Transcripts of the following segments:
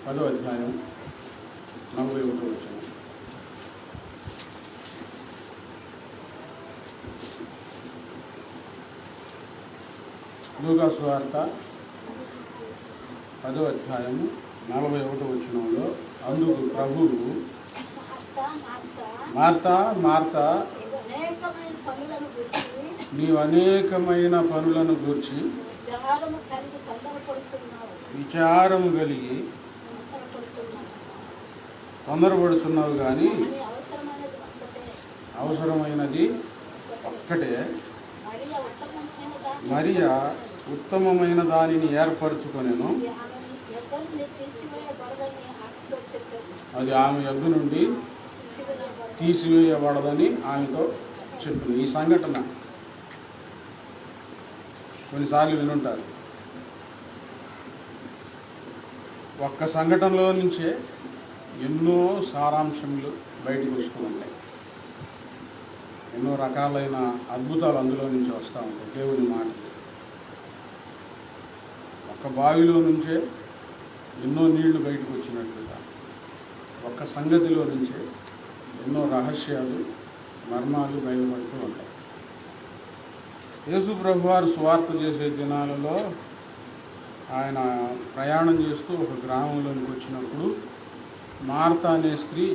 10వ అధ్యాయం 41వ వచనం. లూకా సువార్త 10వ అధ్యాయము 41వ వచనంలో అందుకు ప్రభువు, మార్తా మార్తా, నీవు అనేకమైన పనులను గూర్చి విచారము కలిగి తొందరపడుతున్నావు, కానీ అవసరమైనది ఒక్కటే. మరియా ఉత్తమమైన దానిని ఏర్పరచుకొనెను, అది ఆమె యొద్ద నుండి తీసివేయబడదని ఆమెతో చెప్పింది. ఈ సంఘటన కొన్నిసార్లు వినుంటారు. ఒక్క సంఘటనలో నుంచే ఎన్నో సారాంశములు బయటకు వస్తూ ఉంటాయి. ఎన్నో రకాలైన అద్భుతాలు అందులో నుంచి వస్తూ ఉంటాయి. దేవుని మాటలు ఒక్క బావిలో నుంచే ఎన్నో నీళ్లు బయటకు వచ్చినట్లుగా, ఒక్క సంగతిలో నుంచే ఎన్నో రహస్యాలు, మర్మాలు బయలుపడుతూ ఉంటాయి. యేసు ప్రభువారు సువార్త చేసే దినాలలో ఆయన ప్రయాణం చేస్తూ ఒక గ్రామంలోనికి వచ్చినప్పుడు మార్తా అనే స్త్రీ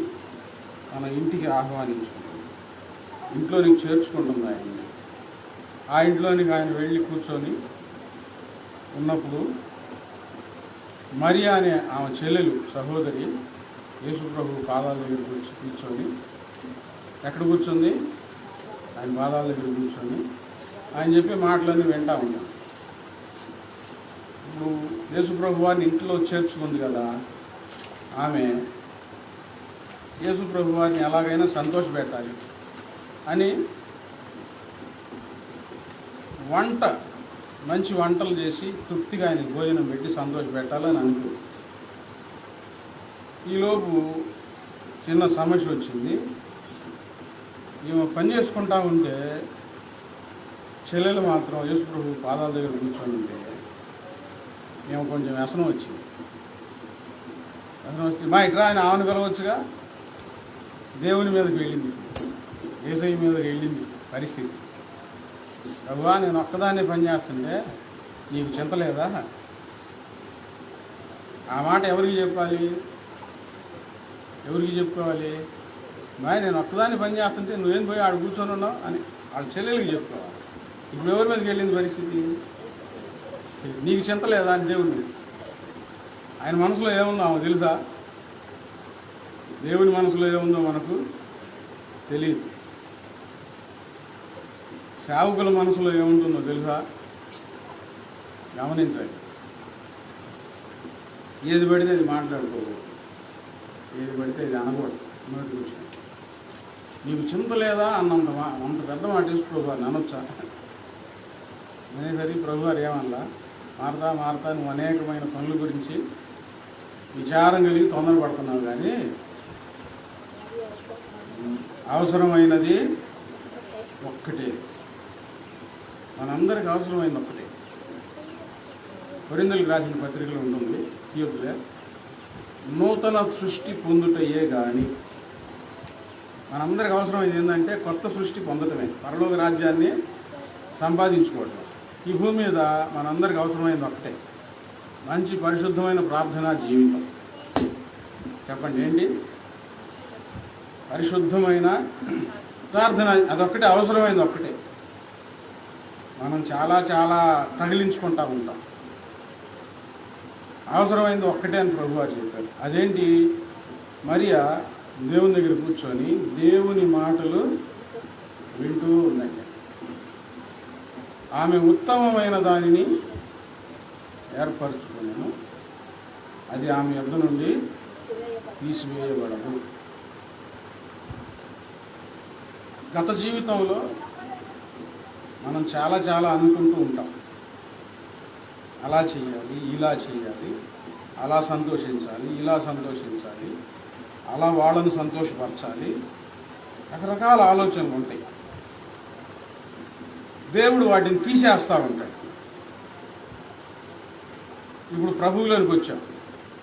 తన ఇంటికి ఆహ్వానించుకుంటుంది, ఇంట్లోనికి చేర్చుకుంటుంది ఆయన్ని. ఆ ఇంట్లోనికి ఆయన వెళ్ళి కూర్చొని ఉన్నప్పుడు మరియా అనే ఆమె చెల్లెలు సహోదరి యేసు ప్రభు పాదాల దగ్గరికి వచ్చి కూర్చొని, ఎక్కడ కూర్చుంది? ఆయన పాదాల దగ్గర కూర్చొని ఆయన చెప్పే మాటలన్నీ వింటా ఉన్నాం. ఇప్పుడు యేసు ప్రభు వారిని ఇంట్లో చేర్చుకుంది కదా, ఆమె యేసు ప్రభు వారిని ఎలాగైనా సంతోషపెట్టాలి అని మంచి వంటలు చేసి తృప్తిగా ఆయనకి భోజనం పెట్టి సంతోషపెట్టాలని అనుకుంది. ఈలోపు చిన్న సమస్య వచ్చింది. ఈమె పని చేసుకుంటా ఉంటే చెల్లెలు మాత్రం యేసు ప్రభు పాదాల దగ్గర కూర్చొని ఉంటే మేము కొంచెం వ్యసనం వచ్చింది. వ్యసనం వస్తే మా ఇట్రా ఆయన ఆమెను పిలవచ్చుగా. దేవుని మీదకి వెళ్ళింది, యేసయ్య మీదకి వెళ్ళింది పరిస్థితి. ప్రభువా, నేను ఒక్కదాన్నే పని చేస్తుంటే నీకు చింత లేదా? ఆ మాట ఎవరికి చెప్పాలి? ఎవరికి చెప్పుకోవాలి? మరి నేను ఒక్కదాన్ని పని చేస్తుంటే నువ్వేం పోయి ఆడ కూర్చొని ఉన్నావు అని వాళ్ళ చెల్లెలకి చెప్పుకోవాలి. ఇప్పుడు ఎవరి మీదకి వెళ్ళింది పరిస్థితి? నీకు చింత లేదా అని దేవుని. ఆయన మనసులో ఏముందో ఆమె తెలుసా? దేవుని మనసులో ఏముందో మనకు తెలియదు. సేవకుల మనసులో ఏముంటుందో తెలుసా? గమనించండి. ఏది పడితే అది మాట్లాడుకోకూడదు, ఏది పడితే అది అనకూడదు. నోటి కూర్చొని నీకు చింత లేదా అంత పెద్ద మాట వేసి ప్రభు వారిని అనొచ్చా? అనేసరికి ప్రభు వారు ఏమన్నా, మార్తా మార్తా, నువ్వు అనేకమైన పనుల గురించి విచారం కలిగి తొందరపడుతున్నావు, కానీ అవసరమైనది ఒక్కటే. మనందరికి అవసరమైనది ఒక్కటే. కొరింథీయులకు రాసిన పత్రికలో ఉంటుంది, తీయొద్దులే, నూతన సృష్టి పొందుటయే కానీ. మనందరికి అవసరమైంది ఏంటంటే కొత్త సృష్టి పొందటమే, పరలోక రాజ్యాన్ని సంపాదించుకోవటం. ఈ భూమి మీద మనందరికి అవసరమైనది ఒక్కటే, మంచి పరిశుద్ధమైన ప్రార్థనా జీవితం. చెప్పండి ఏంటి? పరిశుద్ధమైన ప్రార్థన, అదొక్కటే అవసరమైనది ఒక్కటే. మనం చాలా చాలా తగిలించుకుంటూ ఉంటాం. అవసరమైనది ఒక్కటే అని ప్రభువారు చెప్పారు. అదేంటి? మరియా దేవుని దగ్గర కూర్చొని దేవుని మాటలు వింటూ ఉందండి. ఆమె ఉత్తమమైన దానిని ఏర్పరచుకున్నాను, అది ఆమె యొద్ద నుండి తీసివేయబడదు. గత జీవితంలో మనం చాలా చాలా అనుకుంటూ ఉంటాం. అలా చేయాలి, ఇలా చేయాలి, అలా సంతోషించాలి, ఇలా సంతోషించాలి, అలా వాళ్ళను సంతోషపరచాలి, రకరకాల ఆలోచనలు ఉంటాయి. దేవుడు వాటిని తీసేస్తూ ఉంటాడు. ఇప్పుడు ప్రభువులోనికి వచ్చాం.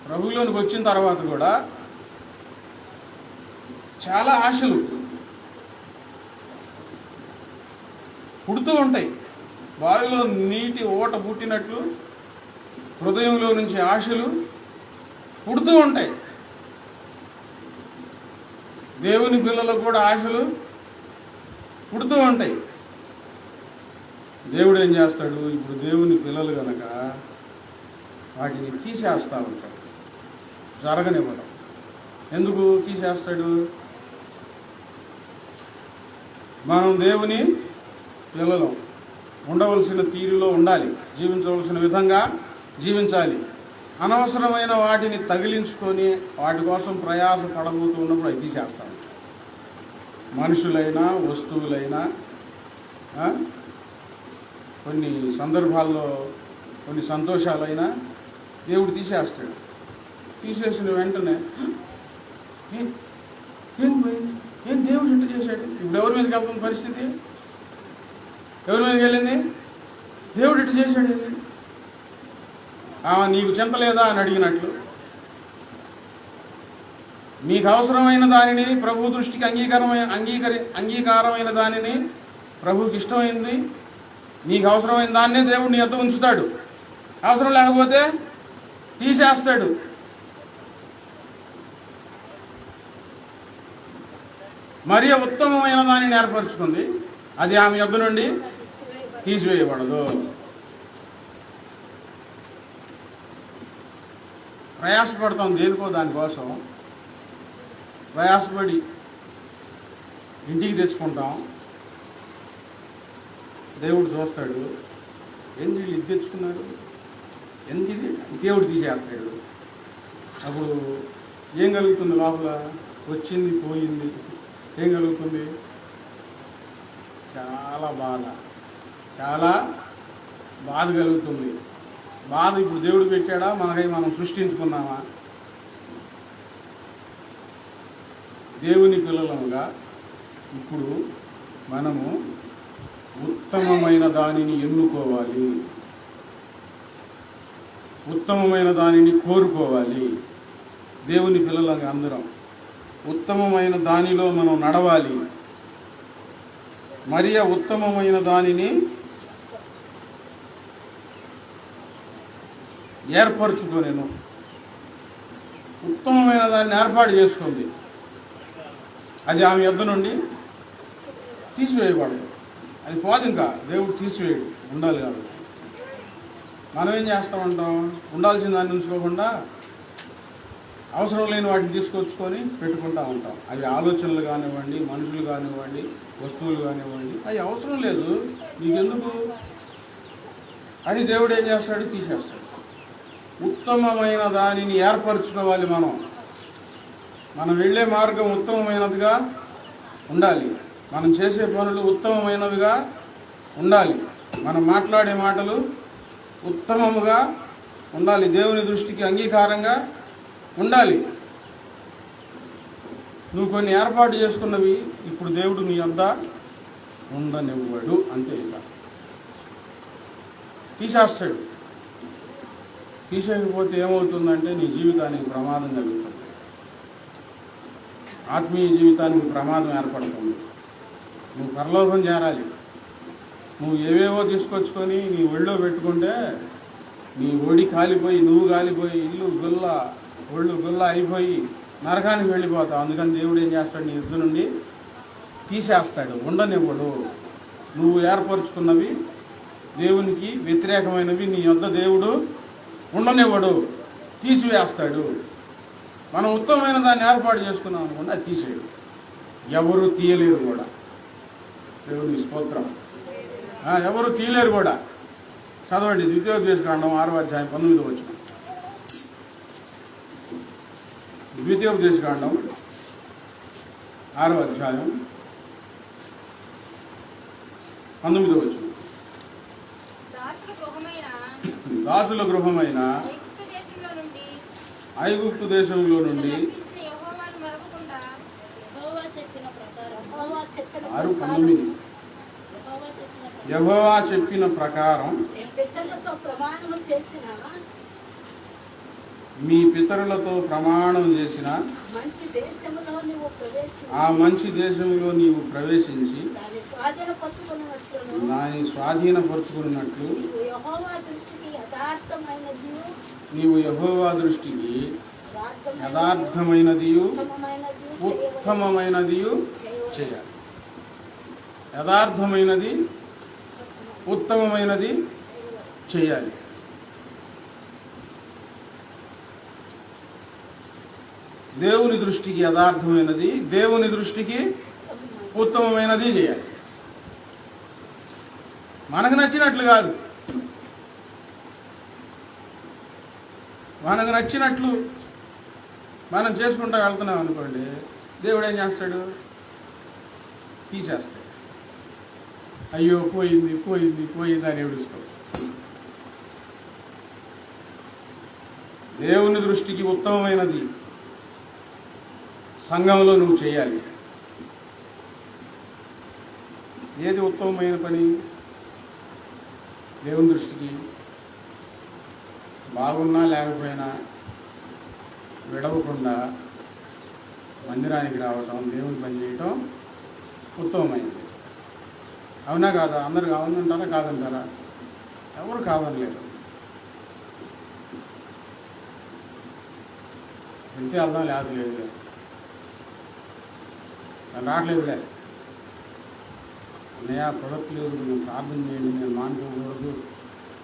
ప్రభువులోనికి వచ్చిన తర్వాత కూడా చాలా ఆశలు పుడుతూ ఉంటాయి. బావిలో నీటి ఓట పుట్టినట్లు హృదయంలో నుంచి ఆశలు పుడుతూ ఉంటాయి. దేవుని పిల్లలకు కూడా ఆశలు పుడుతూ ఉంటాయి. దేవుడు ఏం చేస్తాడు? ఇప్పుడు దేవుని పిల్లలు కనుక వాటిని తీసేస్తూ ఉంటాడు, జరగనివ్వడం. ఎందుకు తీసేస్తాడు? మనం దేవుని పిల్లలు ఉండవలసిన తీరులో ఉండాలి, జీవించవలసిన విధంగా జీవించాలి. అనవసరమైన వాటిని తగిలించుకొని వాటి కోసం ప్రయాస పడబోతూ ఉన్నప్పుడు అవి తీసేస్తాం. మనుషులైనా వస్తువులైనా కొన్ని సందర్భాల్లో కొన్ని సంతోషాలైనా దేవుడు తీసేస్తాడు. తీసేసిన వెంటనే ఏం దేవుడు ఇంత చేశాడు? ఇప్పుడు ఎవరి మీదకి వెళ్తున్న పరిస్థితి? ఎవరి మీదకి వెళ్ళింది? దేవుడు ఇటు చేశాడు ఏంది? నీకు చింతలేదా అని అడిగినట్లు, మీకు అవసరమైన దానిని ప్రభు దృష్టికి అంగీకారమైన దానిని ప్రభువుకి ఇష్టమైంది, నీకు అవసరమైన దాన్నే దేవుడు నీ వద్ద ఉంచుతాడు. అవసరం లేకపోతే తీసేస్తాడు. మరి ఉత్తమమైన దానిని ఏర్పరచుకుంది, అది ఆమె యొద్ద నుండి తీసివేయబడదు. ప్రయాసపడతాం దేనికో దానికోసం, ప్రయాసపడి ఇంటికి తెచ్చుకుంటాం. దేవుడు చూస్తాడు, ఎందుకు వీళ్ళు ఇది తెచ్చుకున్నారు, ఎందుకు ఇది? దేవుడు తీసేస్తాడు. అప్పుడు ఏం కలుగుతుంది లోపల? వచ్చింది పోయింది, ఏం కలుగుతుంది? చాలా బాధ కలుగుతుంది. బాధ ఇప్పుడు దేవుడు పెట్టాడా, మనకై మనం సృష్టించుకున్నామా? దేవుని పిల్లలముగా ఇప్పుడు మనము ఉత్తమమైన దానిని ఎన్నుకోవాలి, ఉత్తమమైన దానిని కోరుకోవాలి. దేవుని పిల్లలుగా అందరం ఉత్తమమైన దానిలో మనం నడవాలి. మరి ఉత్తమమైన దానిని ఏర్పరచుకోలేను, ఉత్తమమైన దాన్ని ఏర్పాటు చేసుకుంది. అది ఆమె యొద్ద నుండి తీసివేయబడదు. అది పోదు, ఇంకా దేవుడు తీసివేయడు, ఉండాలి కాబట్టి. మనం ఏం చేస్తామంటాం? ఉండాల్సిన దాన్ని ఉంచుకోకుండా అవసరం లేని వాటిని తీసుకొచ్చుకొని పెట్టుకుంటూ ఉంటాం. అవి ఆలోచనలు కానివ్వండి, మనుషులు కానివ్వండి, వస్తువులు కానివ్వండి, అవి అవసరం లేదు, నీకెందుకు అని దేవుడు ఏం చేస్తాడు? తీసేస్తాడు. ఉత్తమమైన దానిని ఏర్పరచుకోవాలి. మనం వెళ్ళే మార్గం ఉత్తమమైనదిగా ఉండాలి, మనం చేసే పనులు ఉత్తమమైనవిగా ఉండాలి, మనం మాట్లాడే మాటలు ఉత్తమముగా ఉండాలి, దేవుని దృష్టికి అంగీకారంగా ఉండాలి. నువ్వు కొన్ని ఏర్పాటు చేసుకున్నవి ఇప్పుడు దేవుడు నీ వద్ద ఉండనివ్వడు, అంతే. ఇక తీసేస్తాడు. తీసేయకపోతే ఏమవుతుందంటే నీ జీవితానికి ప్రమాదం కలుగుతుంది, ఆత్మీయ జీవితానికి ప్రమాదం ఏర్పడుతుంది. నువ్వు పరలోకం చేరాలి. నువ్వు ఏవేవో తీసుకొచ్చుకొని నీ ఒళ్ళో పెట్టుకుంటే నీ ఒడి కాలిపోయి, నువ్వు కాలిపోయి, ఇల్లు గుల్ల, ఒళ్ళు గుల్ల అయిపోయి నరకానికి వెళ్ళిపోతావు. అందుకని దేవుడు ఏం చేస్తాడు? నీ యుద్ధ నుండి తీసేస్తాడు, ఉండనివ్వడు. నువ్వు ఏర్పరచుకున్నవి దేవునికి వ్యతిరేకమైనవి నీ యొద్ద దేవుడు ఉండనివ్వడు, తీసివేస్తాడు. మనం ఉత్తమమైన దాన్ని ఏర్పాటు చేసుకున్నాం అనుకోండి, అది తీసేయడు, ఎవరు తీయలేరు కూడా. దేవుని స్తోత్రం. ఎవరు తీయలేరు కూడా. చదవండి ద్వితీయోపదేశకాండం 6వ అధ్యాయం 19వ వచనం. ద్వితీయోపదేశకాండం 6వ అధ్యాయం 19వ వచనం. దాసుల గృహమైన ఐగుప్తు దేశంలో నుండి 6:19 యెహోవా చెప్పిన ప్రకారం మీ పితరులతో ప్రమాణం చేసిన ఆ మంచి దేశంలో నీవు ప్రవేశించి దాని స్వాధీనపరుచుకున్నట్లు నీవు యెహోవా దృష్టికి యథార్థమైనది ఉత్తమమైనది చేయాలి. యథార్థమైనది ఉత్తమమైనది చేయాలి. దేవుని దృష్టికి యథార్థమైనది, దేవుని దృష్టికి ఉత్తమమైనది చేయాలి. మనకు నచ్చినట్లు కాదు, మనకు నచ్చినట్లు మనం చేసుకుంటా వెళ్తున్నాం అనుకోండి, దేవుడు ఏం చేస్తాడు? తీసేస్తాడు. అయ్యో పోయింది పోయింది పోయింది అని ఏడుస్తాడు. దేవుని దృష్టికి ఉత్తమమైనది సంఘంలో నువ్వు చేయాలి. ఏది ఉత్తమమైన పని? దేవుని దృష్టికి బాగున్నా లేకపోయినా విడవకుండా మందిరానికి రావటం, దేవుని పని చేయటం ఉత్తమమైనది. అవునా కాదా? అందరు కావాలంటారా కాదంటారా? ఎవరు కాదనలేదు. వెళ్తే వెళ్దాం, లేకపోలేదు రావట్లేదులే అన్నయ్య ప్రొడక్ట్లేదు, నేను ప్రార్థన చేయండి, నేను మానుకోకూడదు,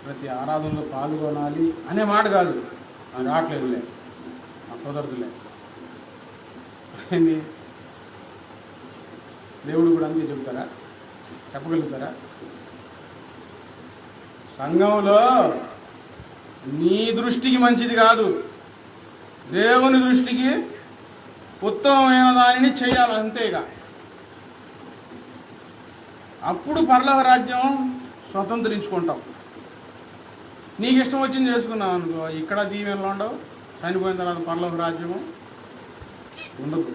ప్రతి ఆరాధనలో పాల్గొనాలి అనే మాట కాదు. రావట్లేదులే, నాకు కుదరదులే అని దేవుడు కూడా అంతే చెప్తారా? చెప్పగలుగుతారా? సంఘంలో నీ దృష్టికి మంచిది కాదు, దేవుని దృష్టికి ఉత్తమమైన దానిని చేయాలి, అంతేగా. అప్పుడు పరలోక రాజ్యం స్వతంత్రించుకుంటాం. నీకు ఇష్టం వచ్చింది చేసుకున్నావు అనుకో, ఇక్కడ దీవెనలు ఉండవు, చనిపోయిన తర్వాత పరలోక రాజ్యము ఉండదు,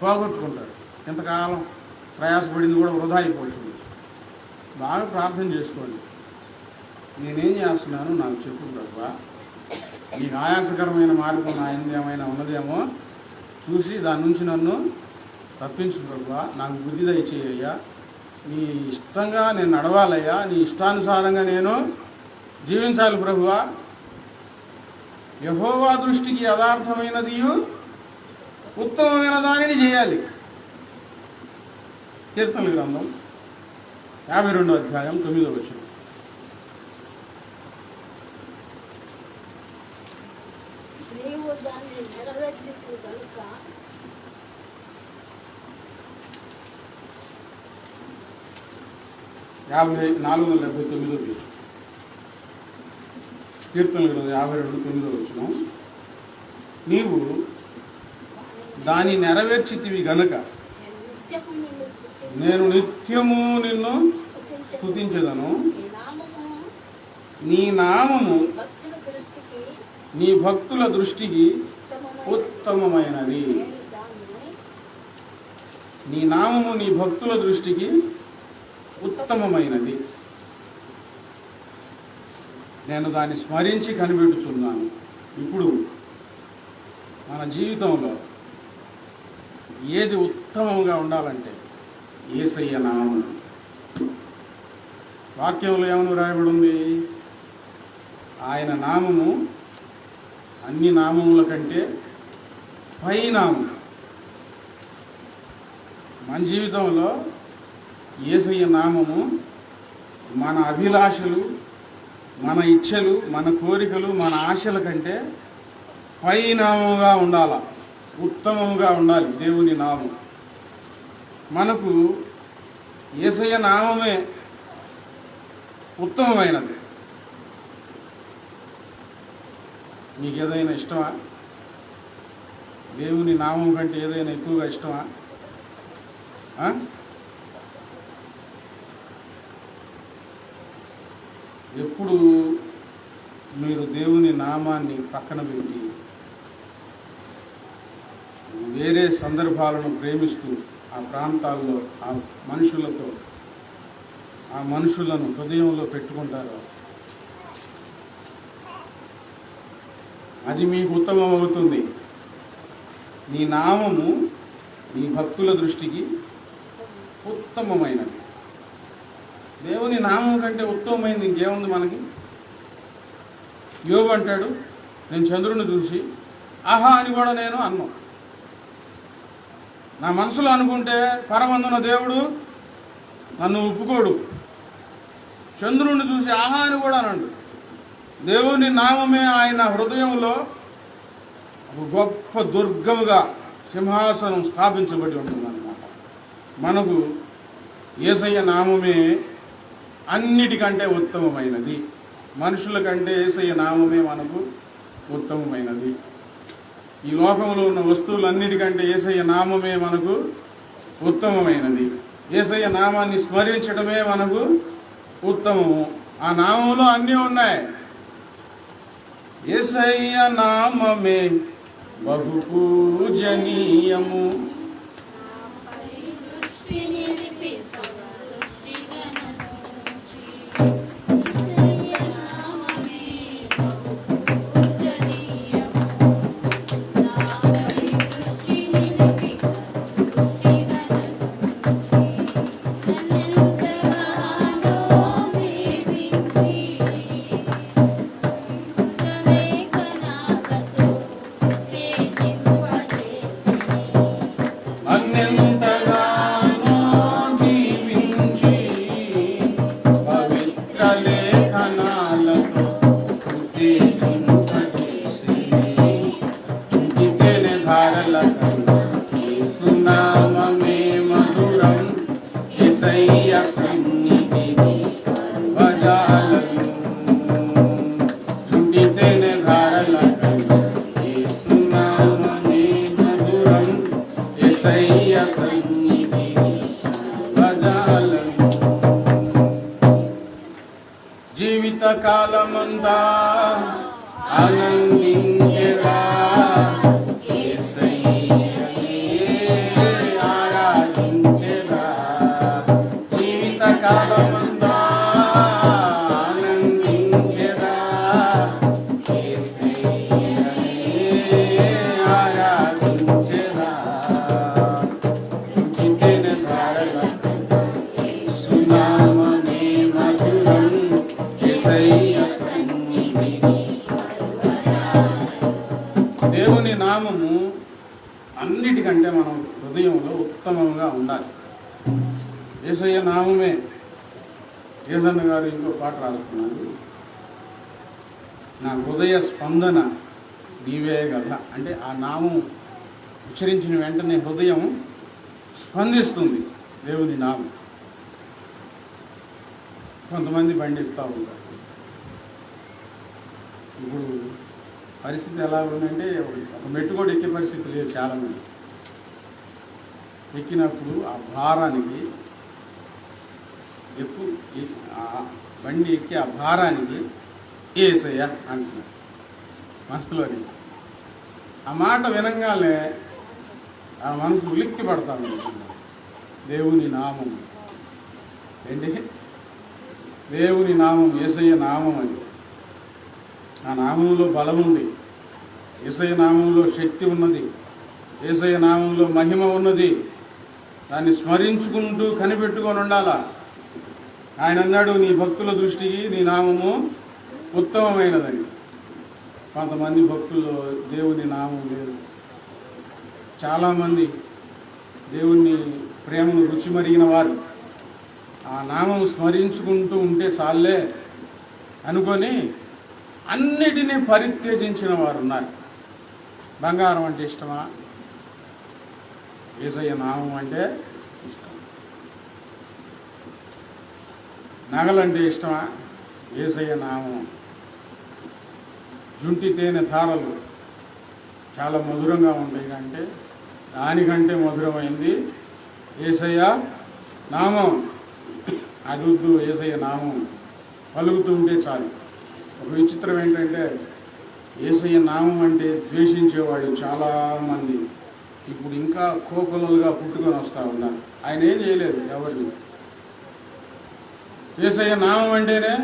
పోగొట్టుకుంటాడు. ఇంతకాలం ప్రయాసపడింది కూడా వృధా అయిపోతుంది. బాగా ప్రార్థన చేసుకోండి. నేనేం చేస్తున్నాను నాకు చెప్పు ప్రభువా, నీకు ఆయాసకరమైన మార్గం నా ఏమైనా ఉన్నదేమో చూసి దాని నుంచి నన్ను తప్పించు ప్రభువా, నాకు బుద్ధి దయచేయ్యా, నీ ఇష్టంగా నేను నడవాలయ్యా, నీ ఇష్టానుసారంగా నేను జీవించాలి ప్రభువా. యెహోవా దృష్టికి యథార్థమైనది ఉత్తమమైన దానిని చేయాలి. కీర్తనల గ్రంథం 52వ అధ్యాయం 9వ వచనం. కీర్తనల గ్రంథం 52:9 వచనం. నీవు దాన్ని నెరవేర్చితివి గనుక నేను నిత్యము నిన్ను స్తుతించెదను. నీ నామము నీ భక్తుల దృష్టికి ఉత్తమమైనది. నీ నామము నీ భక్తుల దృష్టికి ఉత్తమమైనది. నేను దాన్ని స్మరించి కనిపెట్టుచున్నాను. ఇప్పుడు మన జీవితంలో ఏది ఉత్తమంగా ఉండాలంటే యేసయ్య నామము. వాక్యంలో ఏమని వ్రాయబడి ఉంది? ఆయన నామము అన్ని నామముల కంటే పై నామం. మన జీవితంలో యేసయ్య నామము మన అభిలాషలు, మన ఇచ్ఛలు, మన కోరికలు, మన ఆశల కంటే పై నామముగా ఉండాలి, ఉత్తమముగా ఉండాలి దేవుని నామం. మనకు యేసయ్య నామమే ఉత్తమమైనది. నీకు ఏదైనా ఇష్టమా? దేవుని నామం కంటే ఏదైనా ఎక్కువగా ఇష్టమా? ఎప్పుడు మీరు దేవుని నామాన్ని పక్కన పెట్టి వేరే సందర్భాలను ప్రేమిస్తూ ఆ ప్రాంతాల్లో ఆ మనుషులతో ఆ మనుషులను హృదయంలో పెట్టుకుంటారో అది మీకు ఉత్తమం అవుతుంది. నీ నామము నీ భక్తుల దృష్టికి ఉత్తమమైనది. దేవుని నామం కంటే ఉత్తమమైనది ఇంకేముంది మనకి? యోబు అంటాడు, నేను చంద్రుని చూసి ఆహా అని కూడా నేను అన్నాం. నా మనసులో అనుకుంటే పరమందున దేవుడు నన్ను ఒప్పుకోడు. చంద్రుని చూసి ఆహా అని కూడా అన్నాడు. దేవుని నామమే ఆయన హృదయంలో ఒక గొప్ప దుర్గముగా సింహాసనం స్థాపించబడి ఉంటుందన్నమాట. మనకు యేసయ్య నామమే అన్నిటికంటే ఉత్తమమైనది. మనుషుల కంటే యేసయ్య నామమే మనకు ఉత్తమమైనది. ఈ లోకంలో ఉన్న వస్తువులన్నిటికంటే యేసయ్య నామమే మనకు ఉత్తమమైనది. యేసయ్య నామాన్ని స్మరించడమే మనకు ఉత్తమము. ఆ నామంలో అన్నీ ఉన్నాయి. యేసయ్య నామమే బహు పూజనీయము. నామమే మధురం యేసయ్య సన్నిధిని వజాలను జుండితేనే ధారలకై యేసు నామమే మధురం యేసయ్య సన్నిధిని వజాలను. జీవిత కాలమంతా ఆనందించెదా కాలమంతా ఆనందించెదా యేసయ్యనే ఆరాధించెదా. స్తుతించెద ధారలకై యేసు నామమే మధురం యేసయ్య సన్నిధిని. దేవుని నామము అన్నిటికంటే మనం హృదయంలో ఉత్తమంగా ఉండాలి. యేసయ్య నామమే. యేసన్న గారు ఇంకో పాట రాసుకున్నారు, నా హృదయ స్పందన నీవే కదా. అంటే ఆ నామం ఉచ్చరించిన వెంటనే హృదయం స్పందిస్తుంది దేవుని నామం. కొంతమంది బండి ఎక్కుతూ ఉంటారు. ఇప్పుడు పరిస్థితి ఎలా ఉందంటే ఒక మెట్టు కూడా ఎక్కే పరిస్థితి లేదు చాలామంది. ఎక్కినప్పుడు ఆ భారానికి బండి ఎక్కి ఆ భారానికి యేసయ్య అంటున్నాడు మనసులోని. ఆ మాట వినంగానే ఆ మనసు ఉలిక్కి పడతాను. దేవుని నామం ఏంటి? దేవుని నామం యేసయ్య నామం. అది ఆ నామంలో బలం ఉంది. యేసయ్య నామంలో శక్తి ఉన్నది. యేసయ్య నామంలో మహిమ ఉన్నది. దాన్ని స్మరించుకుంటూ కనిపెట్టుకొని ఉండాలా. ఆయన అన్నాడు, నీ భక్తుల దృష్టికి నీ నామము ఉత్తమమైనదని. కొంతమంది భక్తుల్లో దేవుని నామం లేదు. చాలామంది దేవుని ప్రేమను రుచి మరిగిన వారు ఆ నామం స్మరించుకుంటూ ఉంటే చాలే అనుకొని అన్నిటినీ పరిత్యజించిన వారు ఉన్నారు. బంగారం అంటే ఇష్టమా? యేసయ్య నామం అంటే ఇష్టం. నగలంటే ఇష్టమా? యేసయ్య నామం. జుంటి తేనె ధారలు చాలా మధురంగా ఉంటాయి అంటే దానికంటే మధురమైంది యేసయ్య నామం. అది వద్దు, యేసయ్య నామం పలుకుతుంటే చాలు. ఒక విచిత్రం ఏంటంటే యేసయ్య నామం అంటే ద్వేషించేవాళ్ళు చాలామంది ఇప్పుడు ఇంకా కోకొలలుగా పుట్టుకొని వస్తూ ఉన్నారు. ఆయన ఏం చేయలేదు ఎవరిని. యేసయ్య నామం అంటేనే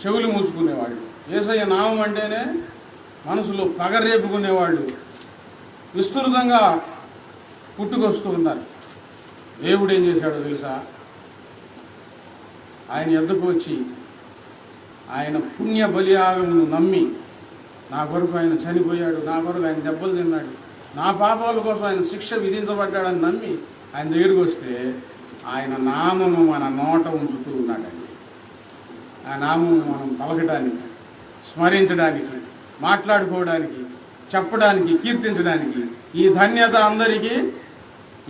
చెవులు మూసుకునేవాళ్ళు. యేసయ్య నామం అంటేనే మనసులో పగరేపుకునేవాళ్ళు విస్తృతంగా పుట్టుకొస్తూ ఉన్నారు. దేవుడు ఏం చేశాడో తెలుసా? ఆయన ఎద్దకు వచ్చి ఆయన పుణ్య బలియాగమును నమ్మి, నా కొరకు ఆయన చనిపోయాడు, నా కొరకు ఆయన దెబ్బలు తిన్నాడు, నా పాపాల కోసం ఆయన శిక్ష విధించబడ్డాడని నమ్మి ఆయన దగ్గరికి వస్తే ఆయన నామము మన నోట ఉంచుతూ ఉన్నాడండి. ఆ నామము మనం పలకడానికి, స్మరించడానికి, మాట్లాడుకోవడానికి, చెప్పడానికి, కీర్తించడానికి ఈ ధన్యత అందరికీ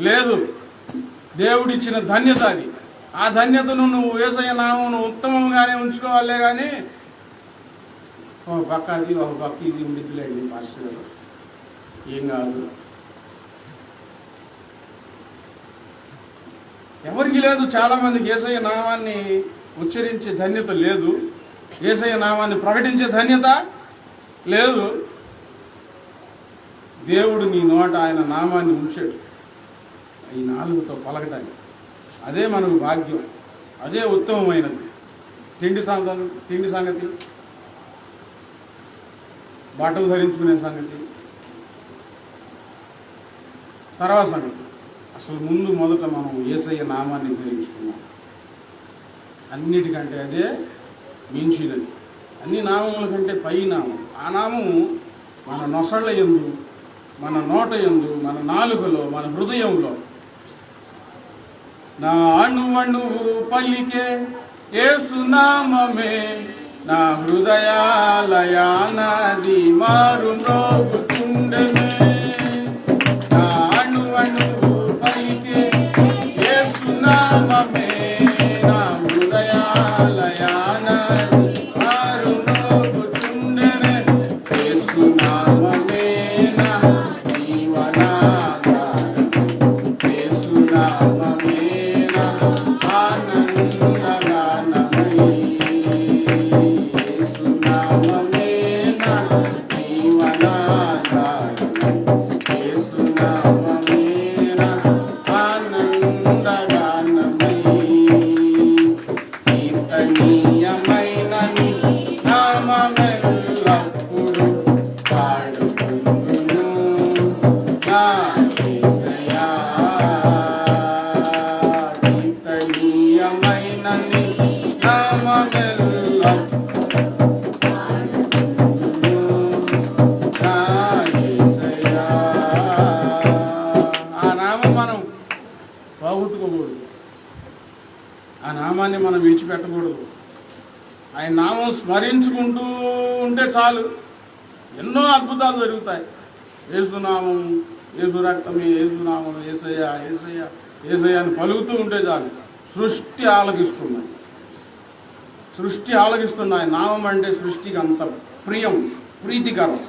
లేదు. దేవుడిచ్చిన ధన్యత అది. ఆ ధన్యతను నువ్వు యేసయ్య నామమును ఉత్తమంగానే ఉంచుకోవాలే కానీ ఒక పక్క అది ఒక పక్క ఇది ఉండిద్దులేండి మాస్టర్ గారు, ఏం కాదు. ఎవరికి లేదు. చాలామందికి యేసయ్య నామాన్ని ఉచ్చరించే ధన్యత లేదు, యేసయ్య నామాన్ని ప్రకటించే ధన్యత లేదు. దేవుడు నీ నోట ఆయన నామాన్ని ఉంచాడు ఈ నాలుగుతో పలకటానికి. అదే మనకు భాగ్యం, అదే ఉత్తమమైనది. తిండి సంగతి, బట్టలు ధరించుకునే సంగతి తర్వాత సంగతి. అసలు మొదట మనం యేసయ్య నామాన్ని ధరించుకున్నాం. అన్నిటికంటే అదే మించినది. అన్ని నామముల కంటే పై నామం. ఆ నామము మన నొసళ్ళ యందు, మన నోట యందు, మన నాలుకలో, మన హృదయంలో నా అణువణువు పలికే యేసునామమే నా హృదయాలయానది మారు మ్రోగుతుండెనే. నా అణువణువు పలికే యేసునామమే నా హృదయాలయానది మారు మ్రోగుతుండెనే. యేసునామమే నా జీవనాధారం, యేసునామమే పోగొట్టుకోకూడదు. ఆ నామాన్ని మనం విడిచిపెట్టకూడదు. ఆయన నామం స్మరించుకుంటూ ఉంటే చాలు, ఎన్నో అద్భుతాలు జరుగుతాయి. యేసునామం, యేసు రక్తమే, యేసునామం, యేసయ్య యేసయ్య యేసయ్య అని పలుకుతూ ఉంటే చాలు. సృష్టి ఆలకిస్తున్నాయి. సృష్టి ఆలకిస్తున్న ఆయన నామం అంటే సృష్టికి అంత ప్రియం, ప్రీతికరం.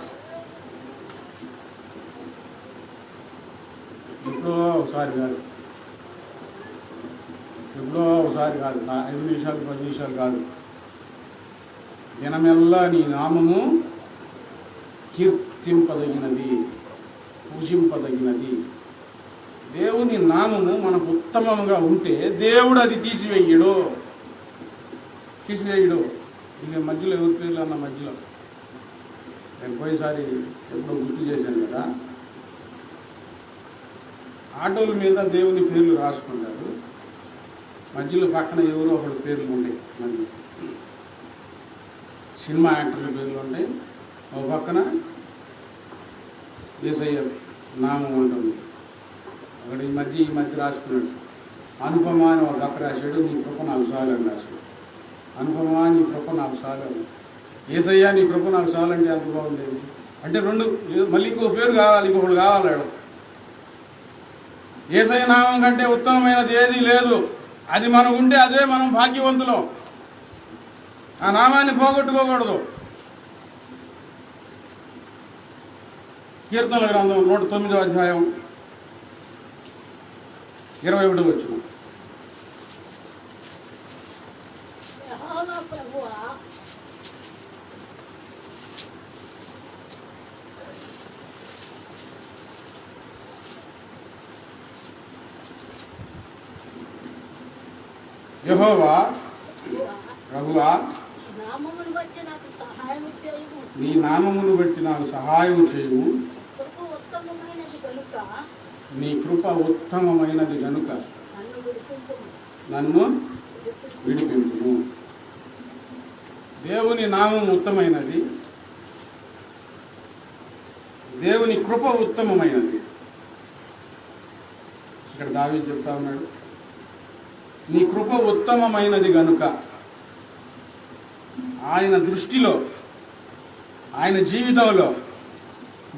ఎప్పుడో ఒకసారి కాదు, 5 నిమిషాలు 10 నిమిషాలు కాదు, దినమెల్లా నీ నామము కీర్తింపదగినది, పూజింపదగినది. దేవుని నామము మనకు ఉత్తమముగా ఉంటే దేవుడు అది తీసివేయడు. ఇక మధ్యలో ఎవరి పేర్లు అన్న మధ్యలో నేను పోయేసారి ఎప్పుడో గుర్తు చేశాను కదా, ఆటోల మీద దేవుని పేర్లు రాసుకుంటారు, మధ్యలో పక్కన ఎవరో ఒకటి పేర్లు ఉంటాయి. మళ్ళీ సినిమా యాక్టర్ల పేర్లు ఉంటాయి, ఒక పక్కన యేసయ్య నామం ఉంటుంది. అక్కడ ఈ మధ్య రాసుకున్నాడు. అనుపమ అని ఒక పక్క రాశాడు, నీ కృప నాకు చాలు అని రాశాడు. అనుపమ నీ కృప నాకు చాలు అని. యేసయ్య నీ కృప నాకు చాలు అంటే ఎంత బాగుండేది. అంటే రెండు, మళ్ళీ ఇంకో పేరు కావాలి, ఇంకొకటి కావాలి. యేసయ్య నామం కంటే ఉత్తమమైనది ఏదీ లేదు. అది మనకు ఉంటే అదే మనం భాగ్యవంతులం. ఆ నామాన్ని పోగొట్టుకోకూడదు. కీర్తనల గ్రంథం 109వ అధ్యాయం 21వ వచనం. యెహోవా ప్రభువా నామమును బట్టి నాకు సహాయం చేయు. నీ నామమును బట్టి నాకు సహాయం చేయు. నీ కృప ఉత్తమమైనది గనుక నన్ను విడిపించును. దేవుని నామం ఉత్తమైనది, దేవుని కృప ఉత్తమమైనది. ఇక్కడ దావీదు చెప్తా ఉన్నాడు, నీ కృప ఉత్తమమైనది గనుక. ఆయన దృష్టిలో, ఆయన జీవితంలో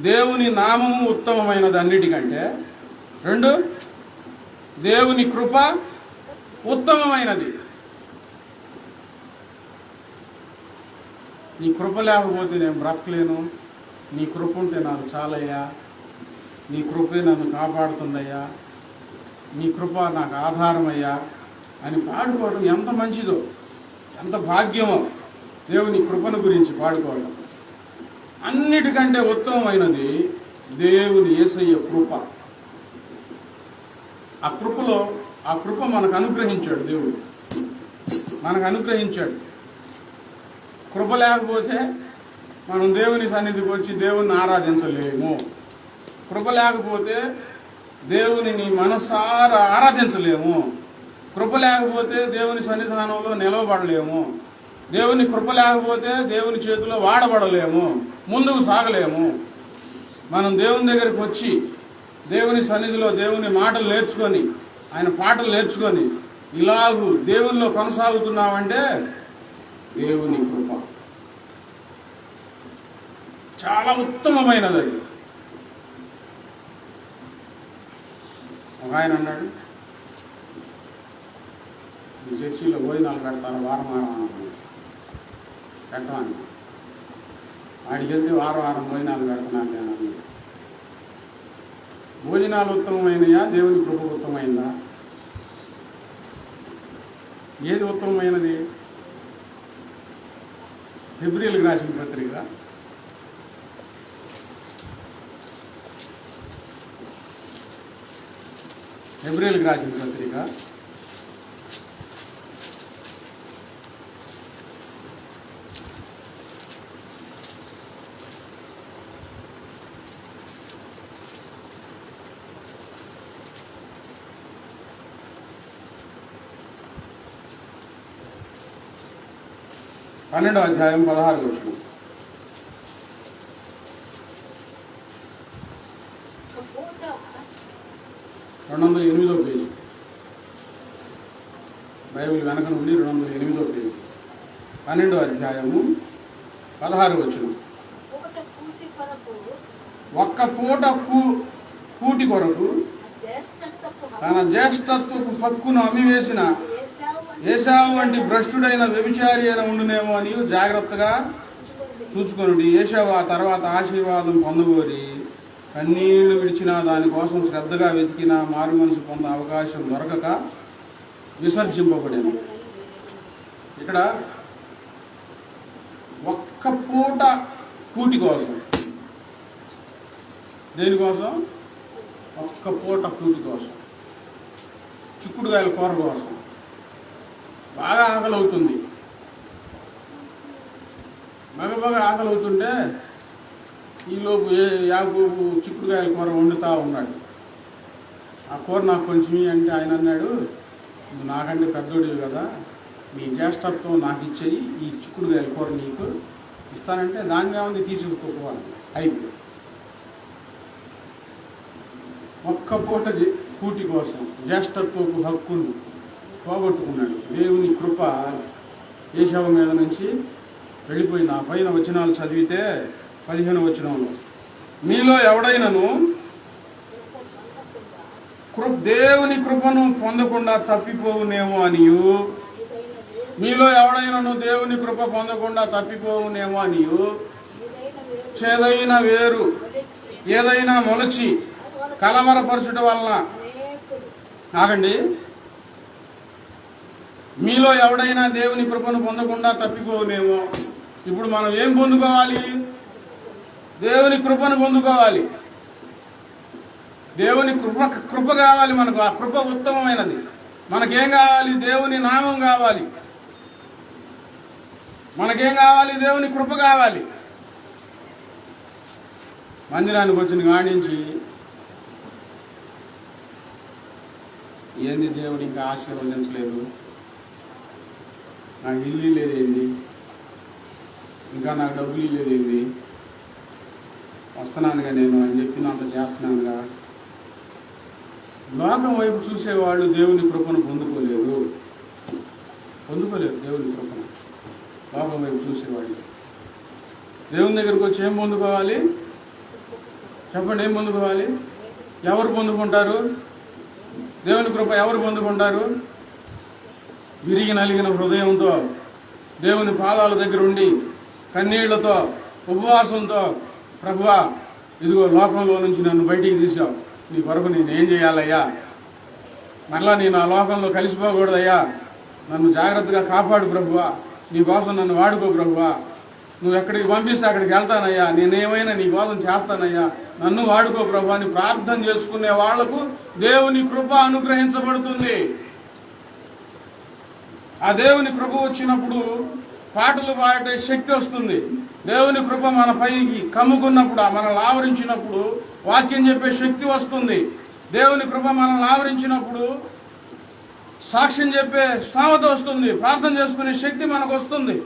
దేవుని నామము ఉత్తమమైనది అన్నిటికంటే. రెండు, దేవుని కృప ఉత్తమమైనది. నీ కృప లేకపోతే నేను బ్రతకలేను, నీ కృప ఉంటే నాకు చాలయ్యా, నీ కృపే నన్ను కాపాడుతుందయ్యా, నీ కృప నాకు ఆధారమయ్యా అని పాడుకోవడం ఎంత మంచిదో, ఎంత భాగ్యమో దేవుని కృపను గురించి పాడుకోవడం. అన్నిటికంటే ఉత్తమమైనది దేవుని యేసయ్య కృప. ఆ కృపలో, ఆ కృప మనకు అనుగ్రహించాడు దేవుడు, మనకు అనుగ్రహించాడు. కృప లేకపోతే మనం దేవుని సన్నిధికి వచ్చి దేవుణ్ణి ఆరాధించలేము. కృప లేకపోతే దేవునిని మనసారా ఆరాధించలేము. కృప లేకపోతే దేవుని సన్నిధానంలో నిలవబడలేము. దేవుని కృప లేకపోతే దేవుని చేతిలో వాడబడలేము, ముందుకు సాగలేము. మనం దేవుని దగ్గరికి వచ్చి దేవుని సన్నిధిలో దేవుని మాటలు నేర్చుకొని, ఆయన పాటలు నేర్చుకొని ఇలాగూ దేవునిలో కొనసాగుతున్నామంటే దేవుని కృప చాలా ఉత్తమమైనది. అది ఒక ఆయన అన్నాడు, ఈ చర్చిలో భోజనాలు పెడతాను వారం వారం అన్నాడు. పెట్టమని వాడికి వెళ్తే వారం వారం భోజనాలు పెడుతున్నాను నేను అన్నాడు. భోజనాలు ఉత్తమమైనయా, దేవుని కృప ఉత్తమైందా? ఏది ఉత్తమమైనది? ఫిబ్రవరికి రాసిన పత్రిక 12వ అధ్యాయం 16వ వచనం. రెండు 208వ పేజీ, బైబిల్ వెనక నుండి 208వ పేజీ, 12వ అధ్యాయము 16వ వచనం. ఒక్క పూట కూటి కొరకు తన జ్యేష్ఠత్వపు హక్కును అమ్మివేసిన ఏశావు వంటి భ్రష్టుడైన వ్యభిచారి అయిన ఉండునేమో అని జాగ్రత్తగా చూచుకొనుడి. ఏశావు ఆ తర్వాత ఆశీర్వాదం పొందగోరి కన్నీళ్లు విడిచినా, దానికోసం శ్రద్ధగా వెతికినా మారు మనసు పొందే అవకాశం దొరకక విసర్జింపబడింది. ఇక్కడ ఒక్క పూట కూటి కోసం, దేనికోసం? ఒక్క పూట కూటి కోసం, చిక్కుడుకాయల కూర కోసం. బాగా ఆకలి అవుతుంది, బాగా ఆకలి అవుతుంటే ఈలోపు యాకోబు చిక్కుడుకాయల కూర వండుతూ ఉన్నాడు. ఆ కూర నాకు కొంచెం అంటే ఆయన అన్నాడు, నాకంటే పెద్దోడివి కదా, నీ జ్యేష్ఠత్వం నాకు ఇచ్చేయి, ఈ చిక్కుడుకాయల కూర నీకు ఇస్తానంటే దాన్ని ఏముంది తీసుకుపోవాలి. అయిపోయి ఒక్క పూట కూటి కోసం జ్యేష్ఠత్వపు హక్కును పోగొట్టుకున్నాడు. దేవుని కృప ఏశావు మీద నుంచి వెళ్ళిపోయింది. ఆ పైన వచనాలు చదివితే 15వ వచనంలో, మీలో ఎవడైనను దేవుని కృపను పొందకుండా తప్పిపోవునేమో అనియు, మీలో ఎవడైనను దేవుని కృప పొందకుండా తప్పిపోవునేమో అనియు చేదైన వేరు ఏదైనా మొలచి కలవరపరచుట వలన. ఆగండి, మీలో ఎవడైనా దేవుని కృపను పొందకుండా తప్పిపోవునేమో. ఇప్పుడు మనం ఏం పొందుకోవాలి? దేవుని కృపను పొందుకోవాలి. దేవుని కృప కావాలి మనకు. ఆ కృప ఉత్తమమైనది. మనకేం కావాలి? దేవుని నామం కావాలి. మనకేం కావాలి? దేవుని కృప కావాలి. మందిరానికి వచ్చిన కానించి ఏంది దేవుడు ఇంకా ఆశీర్వదించలేదు, నాకు ఇల్లు లేదేంది, ఇంకా నాకు డబ్బులు లేదేంది, వస్తున్నానుగా నేను అని చెప్పినంత చేస్తున్నానుగా. లోకం వైపు చూసేవాళ్ళు దేవుని కృపను పొందుకోలేరు దేవుని కృపను. లోకం వైపు చూసేవాళ్ళు దేవుని దగ్గరికి వచ్చి ఏం పొందుకోవాలి చెప్పండి? ఏం పొందుకోవాలి? ఎవరు పొందుకుంటారు దేవుని కృప? ఎవరు పొందుకుంటారు? విరిగి నలిగిన హృదయంతో దేవుని పాదాల దగ్గర ఉండి కన్నీళ్లతో ఉపవాసంతో, ప్రభువా ఇదిగో లోకంలో నుంచి నన్ను బయటికి తీసావు, నీ కొరకు నేను ఏం చేయాలయ్యా, మరలా నేను ఆ లోకంలో కలిసిపోకూడదయ్యా, నన్ను జాగ్రత్తగా కాపాడు ప్రభువా, నీ కోసం నన్ను వాడుకో ప్రభువా, నువ్వు ఎక్కడికి పంపిస్తే అక్కడికి వెళ్తానయ్యా, నేనేమైనా నీ కోసం చేస్తానయ్యా, నన్ను వాడుకో ప్రభు అని ప్రార్థన చేసుకునే వాళ్లకు దేవుని కృప అనుగ్రహించబడుతుంది. ఆ దేవుని కృప వచ్చినప్పుడు పాటలు పాడే శక్తి వస్తుంది. దేవుని కృప మన పైకి కమ్ముకున్నప్పుడు, మనల్ని ఆవరించినప్పుడు వాక్యం చెప్పే శక్తి వస్తుంది. దేవుని కృప మనల్ని ఆవరించినప్పుడు సాక్ష్యం చెప్పే స్థామత వస్తుంది, ప్రార్థన చేసుకునే శక్తి మనకు వస్తుంది.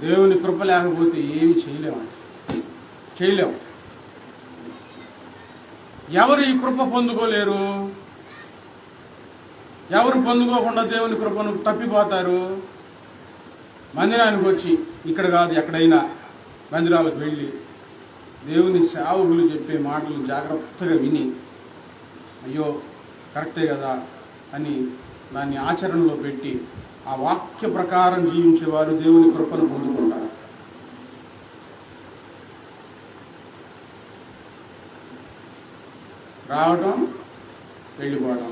దేవుని కృప లేకపోతే ఏమి చేయలేము. ఎవరు ఈ కృప పొందుకోలేరు? ఎవరు పొందుకోకుండా దేవుని కృపను తప్పిపోతారు? మందిరానికి వచ్చి, ఇక్కడ కాదు ఎక్కడైనా మందిరాలకు వెళ్ళి దేవుని సేవకులు చెప్పే మాటలు జాగ్రత్తగా విని, అయ్యో కరెక్టే కదా అని దాన్ని ఆచరణలో పెట్టి ఆ వాక్య ప్రకారం జీవించేవారు దేవుని కృపను పొందుకుంటారు. రావటం, వెళ్ళిపోవడం.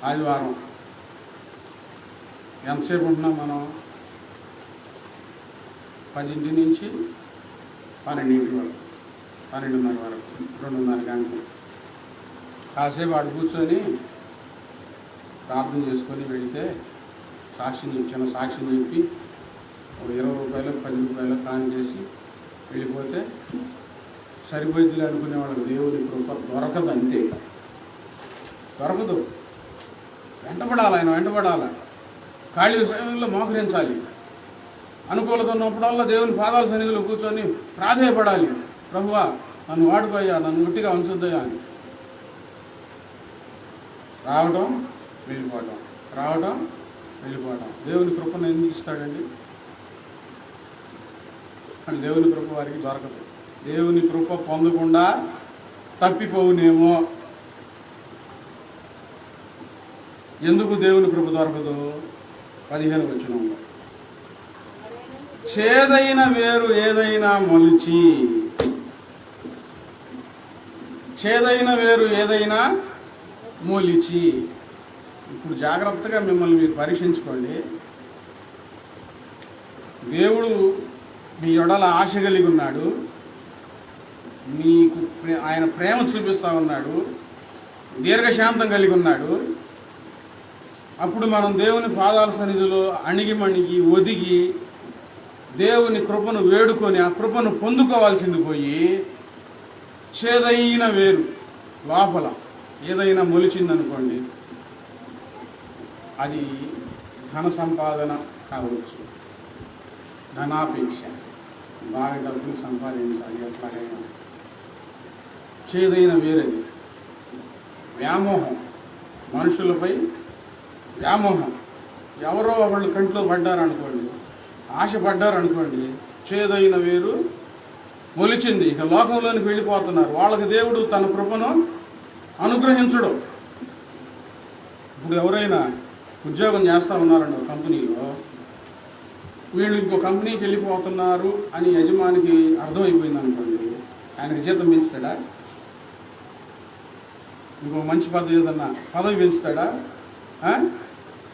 ఆదివారం ఎంతసేపు ఉంటున్నాం మనం? 10 నుంచి 12 వరకు, 12:30 వరకు, 2:30 గంటలు కాసేపు ఆడు కూర్చొని ప్రార్థన చేసుకొని వెళితే చిన్న సాక్ష్యం చెప్పి ఒక 20 రూపాయలు 10 రూపాయలు కాన్ చేసి వెళ్ళిపోతే సరిపోయిద్దులు అనుకునే వాళ్ళకి దేవుని కృప దొరకదు. అంతే, దొరకదు. వెంటబడాలి. ఖాళీ సమయంలో మోకరించాలి. అనుకూలత ఉన్నప్పుడల్లా దేవుని పాదాల సన్నిధిలో కూర్చొని ప్రాధేయపడాలి, ప్రభువా నన్ను వాడుకోయ్యా, నన్ను గట్టిగా ఉంచుద్దయ్యా అని. రావడం వెళ్ళిపోవడం. దేవుని కృపను ఎందుకు ఇస్తాడండి? అని దేవుని కృప వారికి దొరకదు. దేవుని కృప పొందకుండా తప్పిపోవునేమో. ఎందుకు దేవుని కృప దొరకదు? 15 వచనంలో, చేదైన వేరు ఏదైనా మొలిచి. ఇప్పుడు జాగ్రత్తగా మిమ్మల్ని మీరు పరీక్షించుకోండి. దేవుడు మీ ఎడల ఆశ కలిగి ఉన్నాడు, మీకు ఆయన ప్రేమ చూపిస్తూ ఉన్నాడు, దీర్ఘశాంతం కలిగి ఉన్నాడు. అప్పుడు మనం దేవుని పాదాల సన్నిధిలో అణిగి ఒదిగి దేవుని కృపను వేడుకొని ఆ కృపను పొందుకోవాల్సింది పోయి, చేదైన వేరు లోపల ఏదైనా మొలిచిందనుకోండి, అది ధన సంపాదన కావచ్చు, ధనాపేక్ష, బాగా డబ్బులు సంపాదించాలి, అట్లాగైనా చేదైన వేరది. వ్యామోహం, మనుషులపై వ్యామోహం. ఎవరో ఒకళ్ళు కంట్లో పడ్డారనుకోండి, ఆశపడ్డారనుకోండి, చేదైన వేరు మొలిచింది. ఇక లోకంలోనికి వెళ్ళిపోతున్నారు. వాళ్ళకి దేవుడు తన కృపను అనుగ్రహించడు. ఇప్పుడు ఎవరైనా ఉద్యోగం చేస్తూ ఉన్నారండి ఒక కంపెనీలో, వీళ్ళు ఇంకో కంపెనీకి వెళ్ళిపోతున్నారు అని యజమానికి అర్థమైపోయింది అనుకోండి, ఆయనకి జీతం పెంచుతాడా? ఇంకో మంచి పదవి పెంచుతాడా?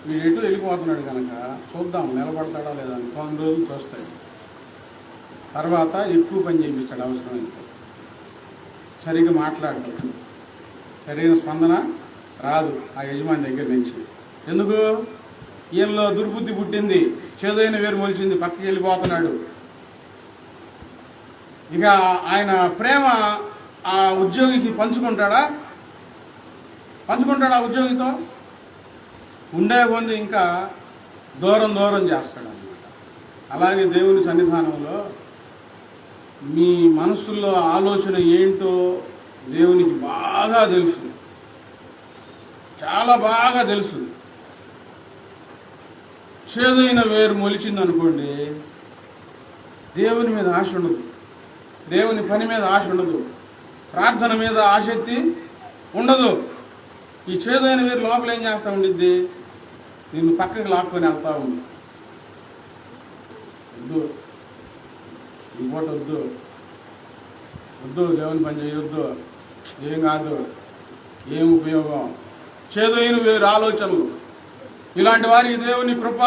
వీడు ఎటు వెళ్ళిపోతున్నాడు కనుక చూద్దాం నిలబడతాడా లేదా అని 10 రోజులు చూస్తాడు. తర్వాత ఎక్కువ పని చేయించాడు అవసరమైతే. సరిగ్గా మాట్లాడతాడు, సరైన స్పందన రాదు ఆ యజమాని దగ్గర నుంచి. ఎందుకు? ఈయనలో దుర్బుద్ధి పుట్టింది, చేదైన వేరు మొలిచింది, పక్కకి వెళ్ళిపోతున్నాడు. ఇక ఆయన ప్రేమ ఆ ఉద్యోగికి పంచుకుంటాడా ఆ ఉద్యోగితో? ఉండే కొంది ఇంకా దూరం చేస్తాడు అన్నమాట. అలాగే దేవుని సన్నిధానంలో మీ మనసుల్లో ఆలోచన ఏంటో దేవునికి బాగా తెలుసు, చాలా బాగా తెలుసు. చేదైన వేరు మొలిచింది అనుకోండి, దేవుని మీద ఆశ ఉండదు, దేవుని పని మీద ఆశ ఉండదు, ప్రార్థన మీద ఆసక్తి ఉండదు. ఈ చేదైన వేరు లోపల ఏం చేస్తూ ఉండిద్ది? నిన్ను పక్కకి లాక్కొని వెళ్తా ఉంది. వద్దు, ఈ పూట వద్దు, దేవుని పని చేయొద్దు, ఏం కాదు, ఏం ఉపయోగం. చేదైన వేరు ఆలోచనలు. ఇలాంటి వారికి దేవుని కృప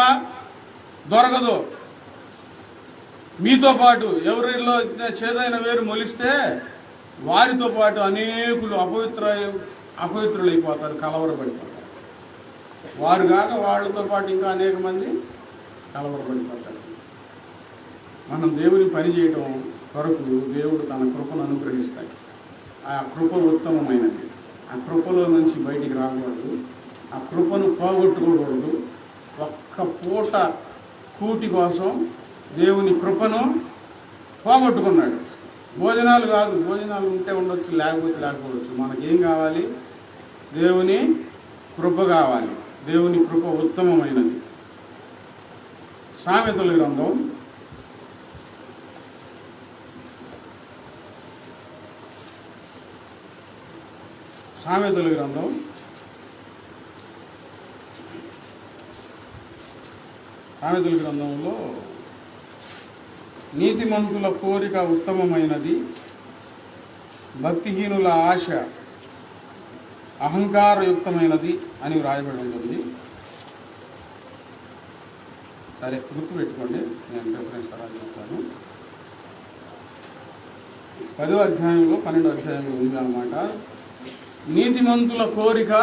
దొరకదు. మీతో పాటు ఎవరిలో చేదైన వేరు మొలిస్తే వారితో పాటు అనేకులు అపవిత్రులైపోతారు, కలవరపడిపోతారు. వారు కాక వాళ్ళతో పాటు ఇంకా అనేక మంది కలవరపడిపోతారు. మనం దేవుని పని చేయడం కొరకు దేవుడు తన కృపను అనుగ్రహిస్తాడు. ఆ కృప ఉత్తమమైనది. ఆ కృపలో నుంచి బయటికి రాకూడదు, ఆ కృపను పోగొట్టుకోకూడదు. ఒక్క పూట కూటి కోసం దేవుని కృపను పోగొట్టుకున్నాడు. భోజనాలు కాదు, భోజనాలు ఉంటే ఉండొచ్చు, లేకపోవచ్చు. మనకేం కావాలి? దేవుని కృప కావాలి. దేవుని కృప ఉత్తమమైనది. సామెతల గ్రంథం 'సామెతల గ్రంథంలో నీతిమంతుల కోరిక ఉత్తమమైనది, భక్తిహీనుల ఆశ అహంకారయుక్తమైనది అని వ్రాయబడి ఉంటుంది. సరే, గుర్తుపెట్టుకోండి, నేను రిఫరెన్స్ తర్వాత చెప్తాను. 10వ అధ్యాయంలో 12వ అధ్యాయంలో ఉంది అన్నమాట. నీతిమంతుల కోరిక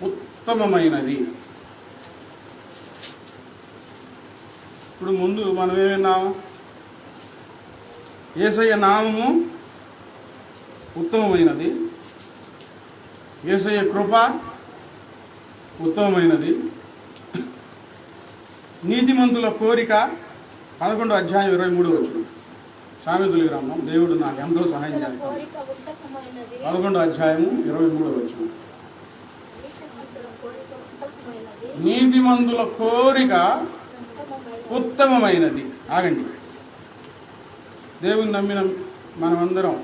ఉత్తమమైనది. ఇప్పుడు ముందు మనం ఏమన్నాం? యేసయ్య నామము ఉత్తమమైనది, యేసయ్య కృప ఉత్తమమైనది. నీతిమంతుల కోరిక 11వ అధ్యాయం 23వ వచనం. సామెతల గ్రంథం. దేవుడు నాకు ఎంతో సహాయం చేస్తాడు. 11వ అధ్యాయము 23వ వచనం. నీతిమంతుల కోరిక ఉత్తమమైనది. ఆగండి. దేవుని నమ్మిన మనమందరం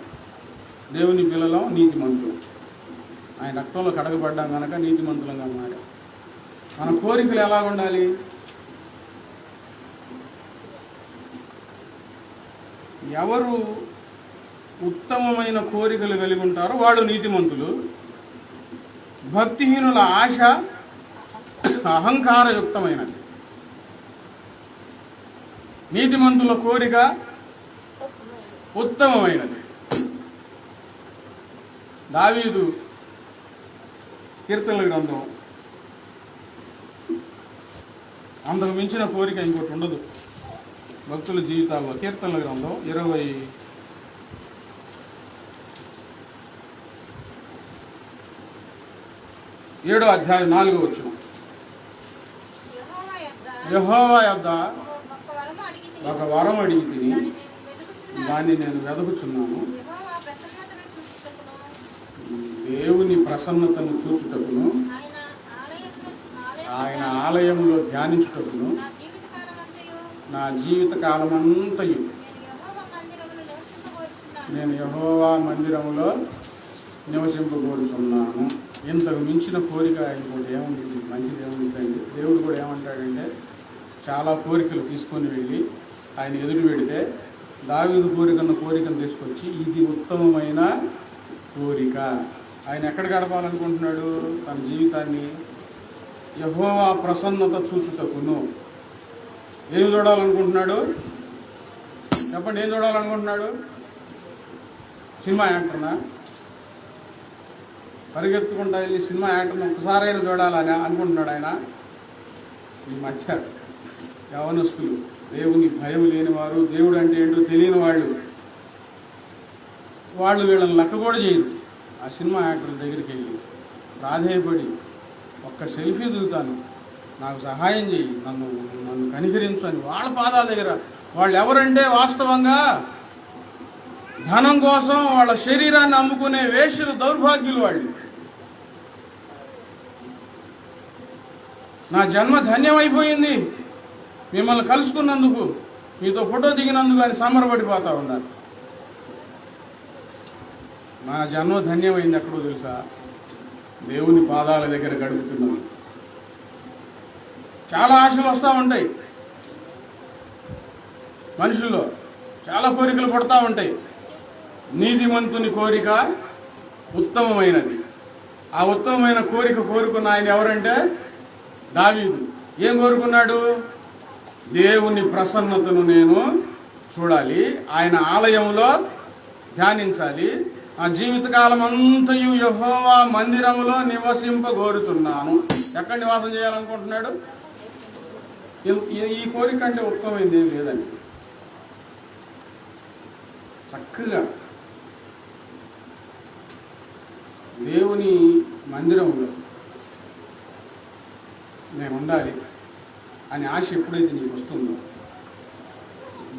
దేవుని పిల్లలం, నీతిమంతులు. ఆయన రక్తంలో కడగబడ్డాం కనుక నీతిమంతులంగా మారాం. మన కోరికలు ఎలా ఉండాలి? ఎవరు ఉత్తమమైన కోరికలు కలిగి ఉంటారో వాళ్ళు నీతిమంతులు. భక్తిహీనుల ఆశ అహంకారయుక్తమైనది. నీతిమంతుల కోరిక ఉత్తమమైనది. దావీదు కీర్తనల గ్రంథం. అంతకు మించిన కోరిక ఇంకోటి ఉండదు భక్తుల జీవితాల్లో. కీర్తనల గ్రంథం 27వ అధ్యాయం 4వ వచనం. యెహోవా యొద్ద ఒక వరం అడిగి తిని దాన్ని నేను వెదకుచున్నాను. దేవుని ప్రసన్నతను చూచుటకును, ఆయన ఆలయంలో ధ్యానించుటకును నా జీవిత కాలమంతయు నేను యెహోవా మందిరములో నివసింపబోతున్నాను. ఇంతకు మించిన కోరిక ఇంకోటి ఏముంది? మంచిది ఏముంటుందండి? దేవుడు కూడా ఏమంటాడంటే, చాలా కోరికలు తీసుకొని వెళ్ళి ఆయన ఎదురు పెడితే దావీదు కోరికను తీసుకొచ్చి ఇది ఉత్తమమైన కోరిక. ఆయన ఎక్కడ గడపాలనుకుంటున్నాడు తన జీవితాన్ని? యెహోవా ప్రసన్నత చూచుటకును. ఏం చూడాలనుకుంటున్నాడు? చెప్పండి, ఏం చూడాలనుకుంటున్నాడు? సినిమా యాక్టర్నా? పరిగెత్తుకుంటా వెళ్ళి సినిమా యాక్టర్ని ఒక్కసారైనా చూడాలని అనుకుంటున్నాడు ఆయన. ఈ మధ్య యవనస్తులు దేవుని భయం లేని వారు, దేవుడు అంటే ఏంటో తెలియని వాళ్ళు వీళ్ళని లెక్క కూడా చేయరు. ఆ సినిమా యాక్టర్ల దగ్గరికి వెళ్ళి ప్రాధేయపడి ఒక్క సెల్ఫీ దిగుతాను, నాకు సహాయం చేయి, నన్ను కనికరించు అని వాళ్ళ పాదాల దగ్గర. వాళ్ళు ఎవరంటే వాస్తవంగా ధనం కోసం వాళ్ళ శరీరాన్ని అమ్ముకునే వేశ్యలు, దౌర్భాగ్యులు వాళ్ళు. నా జన్మ ధన్యమైపోయింది మిమ్మల్ని కలుసుకున్నందుకు, మీతో ఫోటో దిగినందుకు అని సంబరపడిపోతా ఉన్నారు. నా జన్మ ధన్యమైంది ఎక్కడో తెలుసా? దేవుని పాదాల దగ్గర గడుపుతున్నాను. చాలా ఆశలు వస్తూ ఉంటాయి మనుషుల్లో, చాలా కోరికలు పడుతూ ఉంటాయి. నీతిమంతుని కోరిక ఉత్తమమైనది. ఆ ఉత్తమమైన కోరిక కోరుకున్న ఆయన ఎవరంటే దావీదు. ఏం కోరుకున్నాడు? దేవుని ప్రసన్నతను నేను చూడాలి, ఆయన ఆలయంలో ధ్యానించాలి, ఆ జీవితకాలం అంతయు యెహోవా మందిరములో నివసింపగోరుతున్నాను. ఎక్కడ నివాసం చేయాలనుకుంటున్నాడు? ఈ కోరిక అంటే ఉత్తమమైంది ఏం లేదండి. చక్కగా దేవుని మందిరంలో నేను ఉండాలి అని ఆశ ఎప్పుడైతే నీకు వస్తుందో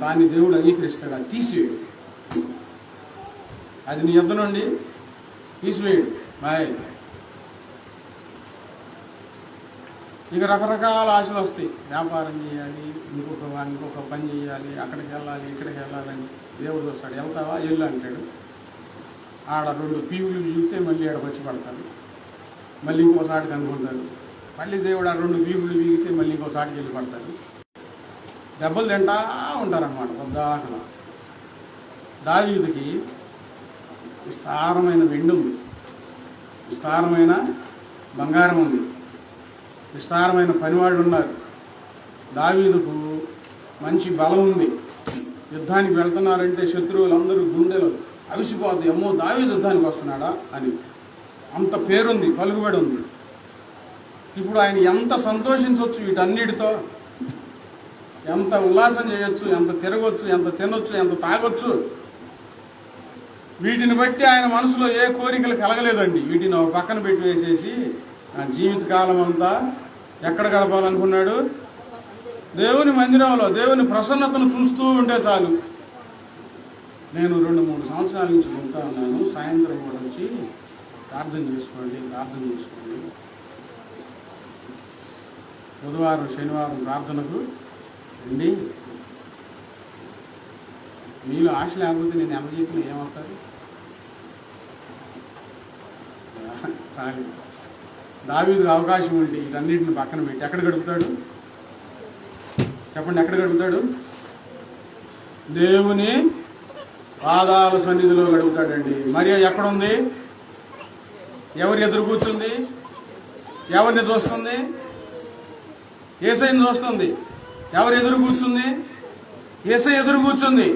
దాన్ని దేవుడు అంగీకరిస్తాడు. అది తీసివేయడు, అది నీ యొద్ద నుండి తీసివేయడు. బాయ్. ఇక రకరకాల ఆశలు వస్తాయి. వ్యాపారం చేయాలి, ఇంకొక పని చేయాలి, అక్కడికి వెళ్ళాలి, ఇక్కడికి వెళ్ళాలని దేవుడు వస్తాడు. వెళ్తావా? వెళ్ళు అంటాడు. ఆడ 2 పీవులు చూస్తే మళ్ళీ ఆడ వచ్చి పడతాడు, మళ్ళీ ఇంకోసాటికి అనుకుంటాడు. మళ్ళీ దేవుడు ఆ 2 పీవులు వీగితే మళ్ళీ ఇంకోసాటికి వెళ్ళి పడతాడు. దెబ్బలు తింటా ఉంటారన్నమాట పొద్దాకల. దావీదుకి విస్తారమైన వెండి ఉంది, విస్తారమైన బంగారం ఉంది, విస్తారమైన పనివాళ్ళు ఉన్నారు. దావీదుకు మంచి బలం ఉంది. యుద్ధానికి వెళ్తున్నారంటే శత్రువులందరూ గుండెలు అవిసిపోద్ది, అమ్మో దావీదు యుద్ధానికి వస్తున్నాడా అని. అంత పేరుంది, పలుకుబడి ఉంది. ఇప్పుడు ఆయన ఎంత సంతోషించవచ్చు వీటన్నిటితో, ఎంత ఉల్లాసం చేయొచ్చు, ఎంత తిరగొచ్చు, ఎంత తినొచ్చు, ఎంత తాగొచ్చు. వీటిని బట్టి ఆయన మనసులో ఏ కోరికలు కలగలేదండి. వీటిని ఒక పక్కన పెట్టి వేసేసి ఆ జీవితకాలం అంతా ఎక్కడ గడపాలనుకున్నాడు? దేవుని మందిరంలో దేవుని ప్రసన్నతను చూస్తూ ఉంటే చాలు. నేను 2-3 సంవత్సరాల నుంచి చెప్తా ఉన్నాను, సాయంత్రం కూడా వచ్చి ప్రార్థన చేసుకోండి. బుధవారం శనివారం ప్రార్థనకు రండి. మీలో ఆశ లేకపోతే నేను ఎంత చెప్పినా ఏమవుతారు? దావీదుకు అవకాశం ఉంటే వీటన్నిటిని పక్కన పెట్టి ఎక్కడ గడుపుతాడు చెప్పండి? ఎక్కడ గడుపుతాడు? దేవుని పాదాల సన్నిధిలో గడుపుతాడండి. మరియా ఎక్కడుంది? ఎవరు ఎదురు కూర్చుంది? ఎవరిని చూస్తుంది? యేసయ్యని చూస్తుంది. ఎవరు ఎదురు కూర్చుంది? యేసయ్య ఎదురు కూర్చుంది.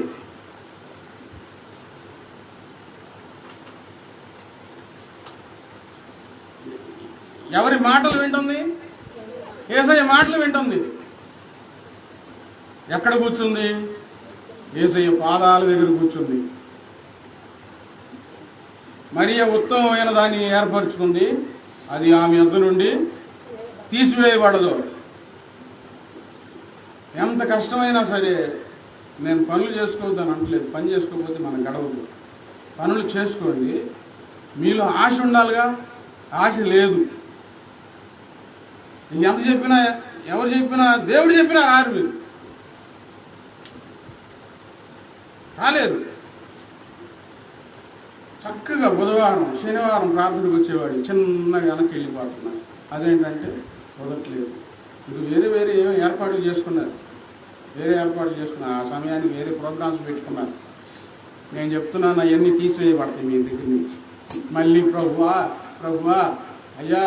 ఎవరి మాటలు వింటుంది? యేసయ్య మాటలు వింటుంది. ఎక్కడ కూర్చుంది? యేసయ్య పాదాల దగ్గర కూర్చుంది. మరియా ఉత్తమమైన దాన్ని ఏర్పరచుకుంది. అది ఆమె యొద్ద నుండి తీసివేయబడదు. ఎంత కష్టమైనా సరే, నేను పనులు చేసుకోవద్దని అనట్లేదు, పని చేసుకోకపోతే మనకు గడవదు. పనులు చేసుకోండి. మీలో ఆశ ఉండాలిగా, ఆశ లేదు. ఎంత చెప్పినా, ఎవరు చెప్పినా, దేవుడు చెప్పినా రారు, మీరు రాలేరు. చక్కగా బుధవారం శనివారం ప్రార్థనకు వచ్చేవాడు, చిన్నగా వెనక్కి వెళ్ళిపోతున్నారు. అదేంటంటే కుదరట్లేదు. ఇది వేరే ఏమో ఏర్పాట్లు చేసుకున్నారు, ఆ సమయానికి వేరే ప్రోగ్రామ్స్ పెట్టుకున్నారు. నేను చెప్తున్నాను, అవన్నీ తీసివేయబడతాయి మీ దగ్గర నుంచి. మళ్ళీ ప్రభువా అయ్యా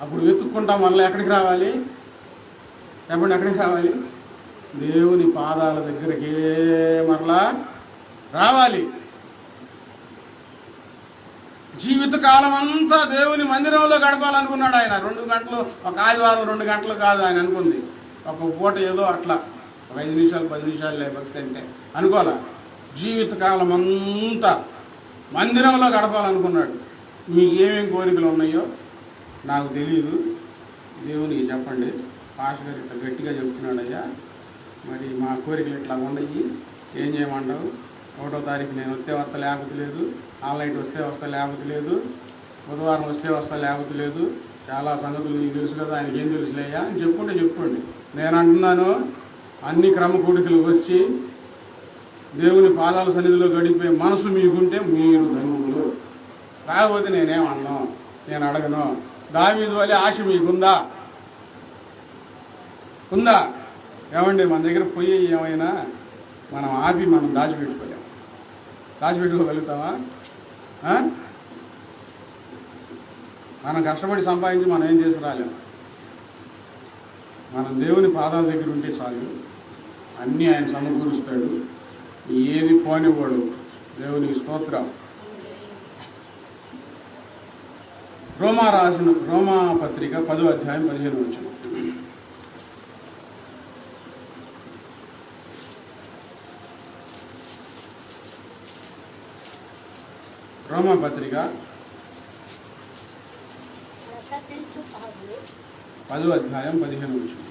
అప్పుడు వెతుక్కుంటాం. మళ్ళీ ఎక్కడికి రావాలి? ఎక్కడికి రావాలి? దేవుని పాదాల దగ్గరికే మరలా రావాలి. జీవితకాలం అంతా దేవుని మందిరంలో గడపాలనుకున్నాడు ఆయన. 2 గంటలు, ఒక ఆదివారం 2 గంటలు కాదు ఆయన అనుకుంది. ఒక పూట ఏదో అట్లా ఒక 5 నిమిషాలు 10 నిమిషాలు భక్తి అంటే అనుకోవాలా. జీవితకాలం అంతా మందిరంలో గడపాలనుకున్నాడు. మీకు ఏమేమి కోరికలు ఉన్నాయో నాకు తెలియదు, దేవునికి చెప్పండి. పాస్టర్ గారు ఇట్లా గట్టిగా చెప్తున్నాడు, అయ్యా మరి మా కోరికలు ఇట్లా ఉన్నాయి, ఏం చేయమంటావు? 1వ తారీఖు నేను వస్తే లేకపోతే లేదు, ఆన్లైన్ వస్తే లేకపోతే లేదు, బుధవారం వస్తే లేకపోతే లేదు, చాలా సంగతులు నీకు తెలుసు కదా, ఆయనకి ఏం తెలుసులేయ్యా అని చెప్పుకోండి. నేను అంటున్నాను, అన్ని క్రమ కూడికలు వచ్చి దేవుని పాదాల సన్నిధిలో గడిపే మనసు మీకుంటే మీరు ధన్యులు. రాకపోతే నేనేమన్నాను, నేను అడగను. దావీదు వలె ఆశ మీకుందా? ఉందా? ఏమండి, మన దగ్గర పోయి ఏమైనా మనం ఆపి మనం దాచిపెట్టుకోగలుగుతామా? మనం కష్టపడి సంపాదించి మనం ఏం చేసి రాలేము. మనం దేవుని పాదాల దగ్గర ఉంటే చాలు, అన్నీ ఆయన సమకూరుస్తాడు, ఏది పోనివ్వడు. దేవునికి స్తోత్రం. రోమా పత్రిక 10వ అధ్యాయం 15వ వచనం. రోమా పత్రిక 10వ అధ్యాయం 15వ వచనం.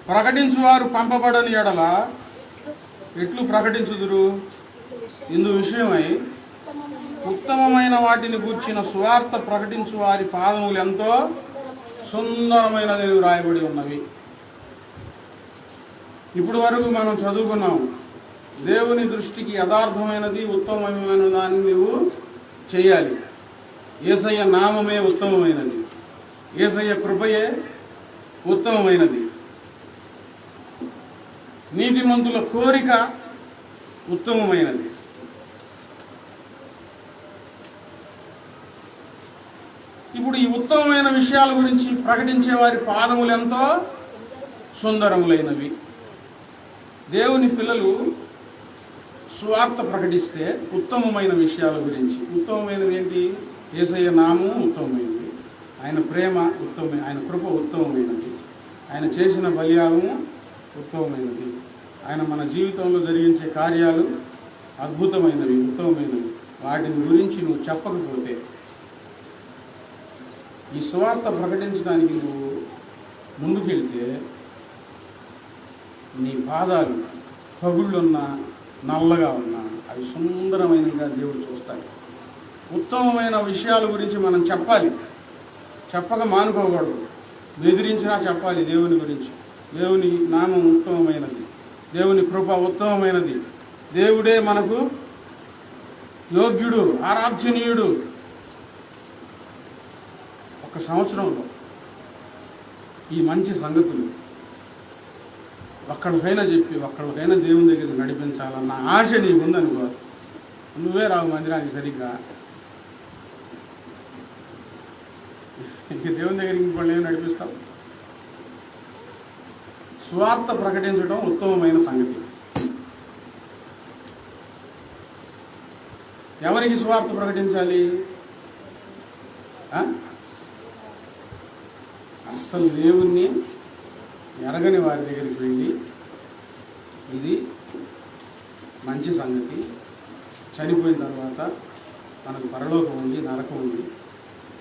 ప్రకటించువారు పంపబడని ఎడల ఎట్లు ప్రకటించుదురు? ఇందు విషయమై ఉత్తమమైన వాటిని గూర్చిన సువార్త ప్రకటించు వారి పాదములు ఎంతో సుందరమైనది రాయబడి ఉన్నవి. ఇప్పుడు వరకు మనం చదువుకున్నాం, దేవుని దృష్టికి యథార్థమైనది ఉత్తమమైన దాన్ని నువ్వు చేయాలి. యేసయ్య నామమే ఉత్తమమైనది, యేసయ్య కృపయే ఉత్తమమైనది, నీతిమంతుల కోరిక ఉత్తమమైనది. ఇప్పుడు ఈ ఉత్తమమైన విషయాల గురించి ప్రకటించే వారి పాదములు ఎంతో సుందరములైనవి. దేవుని పిల్లలు సువార్త ప్రకటిస్తే ఉత్తమమైన విషయాల గురించి, ఉత్తమమైనది ఏంటి? యేసయ్య నామము ఉత్తమమైనది, ఆయన ప్రేమ ఉత్తమమైన, ఆయన కృప ఉత్తమమైనది, ఆయన చేసిన బలియాగము ఉత్తమమైనది, ఆయన మన జీవితంలో జరిగించే కార్యాలు అద్భుతమైనవి, ఉత్తమమైనవి. వాటిని గురించి నువ్వు చెప్పకపోతే, ఈ సువార్త ప్రకటించడానికి నువ్వు ముందుకెళ్తే, నీ పాదాలు పగుళ్ళున్నా నల్లగా ఉన్నా అవి సుందరమైనగా దేవుడు చూస్తాడు. ఉత్తమమైన విషయాల గురించి మనం చెప్పాలి, చెప్పక మానుకోకూడదు. బెదిరించినా చెప్పాలి దేవుని గురించి. దేవుని నామం ఉత్తమమైనది, దేవుని కృప ఉత్తమమైనది, దేవుడే మనకు యోగ్యుడు, ఆరాధ్యనీయుడు. ఒక సంవత్సరంలో ఈ మంచి సంగతులు ఒక్కడికైనా చెప్పి ఒక్కడికైనా దేవుని దగ్గరికి నడిపించాలన్న ఆశ నీకు ఉందనుకో, నువ్వే రావు మందిరానికి సరిగ్గా. ఇంక దేవుని దగ్గరికి ఇంకోళ్ళు ఏమి నడిపిస్తావు? స్వార్థ ప్రకటించడం ఉత్తమమైన సంగతి. ఎవరికి స్వార్థ ప్రకటించాలి? అస్సలు దేవుణ్ణి ఎరగని వారి దగ్గరికి వెళ్ళి, ఇది మంచి సంగతి, చనిపోయిన తర్వాత మనకు పరలోకం ఉంది, నరకం ఉంది,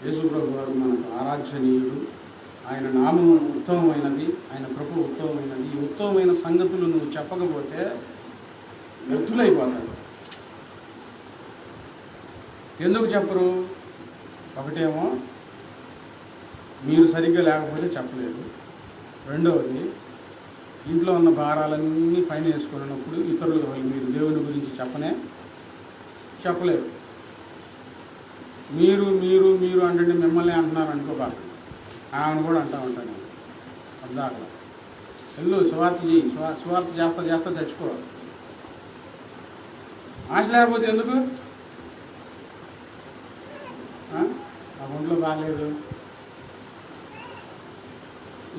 యేసుప్రభు వారు మనకు ఆరాధ్యనీయుడు, ఆయన నామము ఉత్తమమైనది, ఆయన కృప ఉత్తమమైనది. ఈ ఉత్తమమైన సంగతులు నువ్వు చెప్పకపోతే వ్యర్థులైపోతాడు. ఎందుకు చెప్పరు? ఒకటేమో మీరు సరిగ్గా లేకపోతే చెప్పలేదు, రెండవది ఇంట్లో ఉన్న భారాలన్నీ పైన వేసుకున్నప్పుడు ఇతరులు మీరు దేవుని గురించి చెప్పలేరు. మీరు మీరు మీరు అంటే మిమ్మల్ని అంటున్నారు అనుకోబాక, ఆమెను కూడా అంటూ ఉంటాను. అద్దాక వెళ్ళు, సువార్త చేయి, సువార్త చేస్తా చచ్చిపో. ఆశ లేకపోతే ఎందుకు? ఆ ఒంట్లో బాగాలేదు,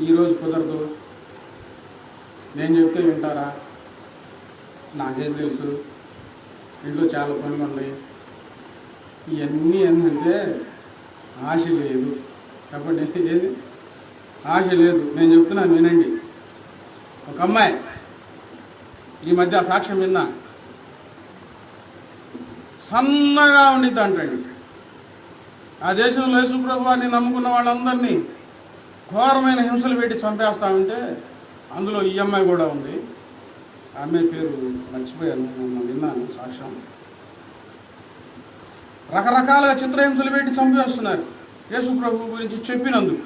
ఈరోజు కుదరదు, నేను చెప్తే వింటారా? నాకేం తెలుసు, ఇంట్లో చాలా పనులు ఉన్నాయి, ఇవన్నీ ఏంటంటే ఆశ లేదు. చెప్పండి, ఏది ఆశ లేదు. నేను చెప్తున్నాను వినండి. ఒక అమ్మాయి ఈ మధ్య సాక్ష్యం విన్నా, సన్నగా ఉండిద్ది అంటండి. ఆ దేశంలో యేసుప్రభు వారిని నమ్ముకున్న వాళ్ళందరినీ ఘోరమైన హింసలు పెట్టి చంపేస్తా ఉంటే అందులో ఈ అమ్మాయి కూడా ఉంది. ఆ అమ్మాయి పేరు మర్చిపోయాను, నేను విన్నాను సాక్ష్యం. రకరకాలుగా చిత్రహింసలు పెట్టి చంపేస్తున్నారు యేసుప్రభు గురించి చెప్పినందుకు.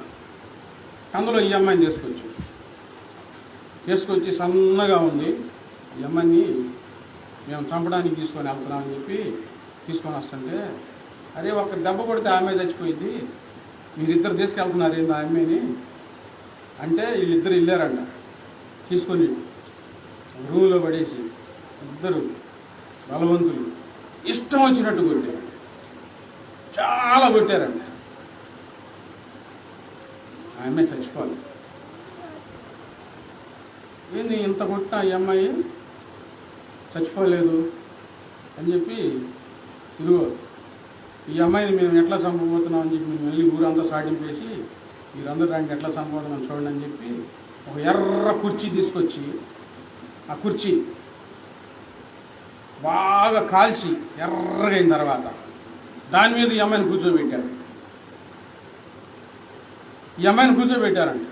అందులో ఈ అమ్మాయిని తీసుకొచ్చి సన్నగా ఉంది. ఈ అమ్మాయిని మేము చంపడానికి తీసుకొని వెళ్తున్నామని చెప్పి తీసుకొని వస్తుంటే, అరే ఒక దెబ్బ కొడితే ఆమె చచ్చిపోయింది, మీరిద్దరు తీసుకెళ్తున్నారు ఏంది ఆ అమ్మాయిని అంటే, వీళ్ళిద్దరు వెళ్ళారంట తీసుకొని రూమ్లో పడేసి. ఇద్దరు బలవంతులు ఇష్టం వచ్చినట్టు కొట్టారు, చాలా కొట్టారంట. ఆ అమ్మాయి చచ్చిపోవాలి. ఏంది ఇంత కొట్టిన ఈ అమ్మాయి చచ్చిపోలేదు అని చెప్పి, ఇదిగో ఈ అమ్మాయిని మేము ఎట్లా చంపబోతున్నాం అని చెప్పి మేము వెళ్ళి ఊరంతా సాటింపేసి, మీరందరూ దానికి ఎట్లా చంపబోతున్నాం చూడండి అని చెప్పి ఒక ఎర్ర కుర్చీ తీసుకొచ్చి, ఆ కుర్చీ బాగా కాల్చి ఎర్రగా అయిన తర్వాత దాని మీద ఈ అమ్మాయిని కూర్చోబెట్టారు. ఈ అమ్మాయిని కూర్చోబెట్టారంట.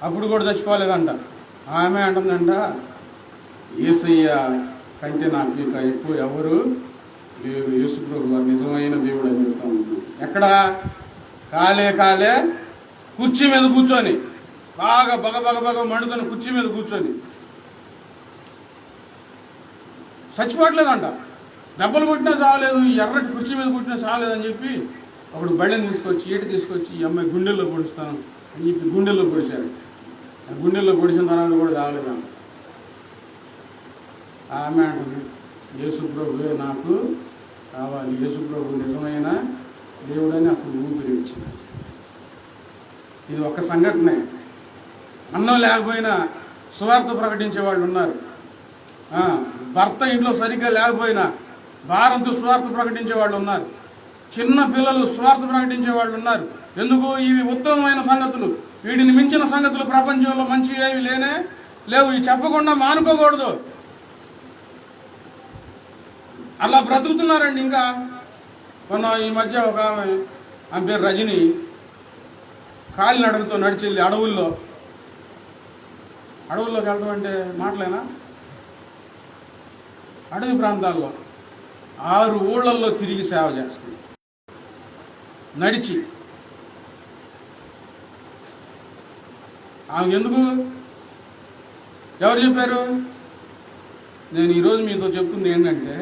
అప్పుడు కూడా చచ్చిపోలేదంట. ఆమె అంటుందంట, యేసయ్య కంటే నాకు ఇంకా ఎక్కువ ఎవరు లేరు, యేసుప్రభు వారు నిజమైన దేవుడు అని చెప్తా ఉన్నాను. ఎక్కడ కాలే కుర్చీ మీద కూర్చొని, బాగా బగ మండుతున్న కుర్చీ మీద కూర్చొని చచ్చిపోవట్లేదంట. దెబ్బలు కొట్టినా చావలేదు, ఎర్రటి కుర్చీ మీద కొట్టినా చావలేదని చెప్పి అప్పుడు బళ్ళని తీసుకొచ్చి ఈట తీసుకొచ్చి ఈ అమ్మాయి గుండెల్లో పొడుస్తాను అని చెప్పి గుండెల్లో పొడిచారు. గుండెల్లో పొడిచిన తర్వాత కూడా చావలేదంట. ఆమె అంటుంది, యేసుప్రభువే నాకు కావాలి, యేసుప్రభు నిజమైన దేవుడని అప్పుడు ఊపిరి ఇచ్చింది. ఇది ఒక సంఘటనే. అన్నం లేకపోయినా సువార్త ప్రకటించే వాళ్ళు ఉన్నారు. భర్త ఇంట్లో సరిగ్గా లేకపోయినా భారంతో సువార్త ప్రకటించే వాళ్ళు ఉన్నారు. చిన్న పిల్లలు సువార్త ప్రకటించే వాళ్ళు ఉన్నారు. ఎందుకు? ఇవి ఉత్తమమైన సంగతులు. వీటిని మించిన సంగతులు ప్రపంచంలో మంచివి ఏవి లేవు. ఇవి చెప్పకుండా మానుకోకూడదు. అలా బ్రతుకుతున్నారండి. ఇంకా ఈ మధ్య ఒక ఆమె పేరు రజని, కాలినడకతో నడిచెళ్ళి అడవుల్లోకి వెళ్తాం అంటే మాటలేనా, అడవి ప్రాంతాల్లో 6 ఊళ్ళల్లో తిరిగి సేవ చేస్తుంది నడిచి. ఆమె ఎందుకు? ఎవరు చెప్పారు? నేను ఈరోజు మీతో చెప్తుంది ఏంటంటే,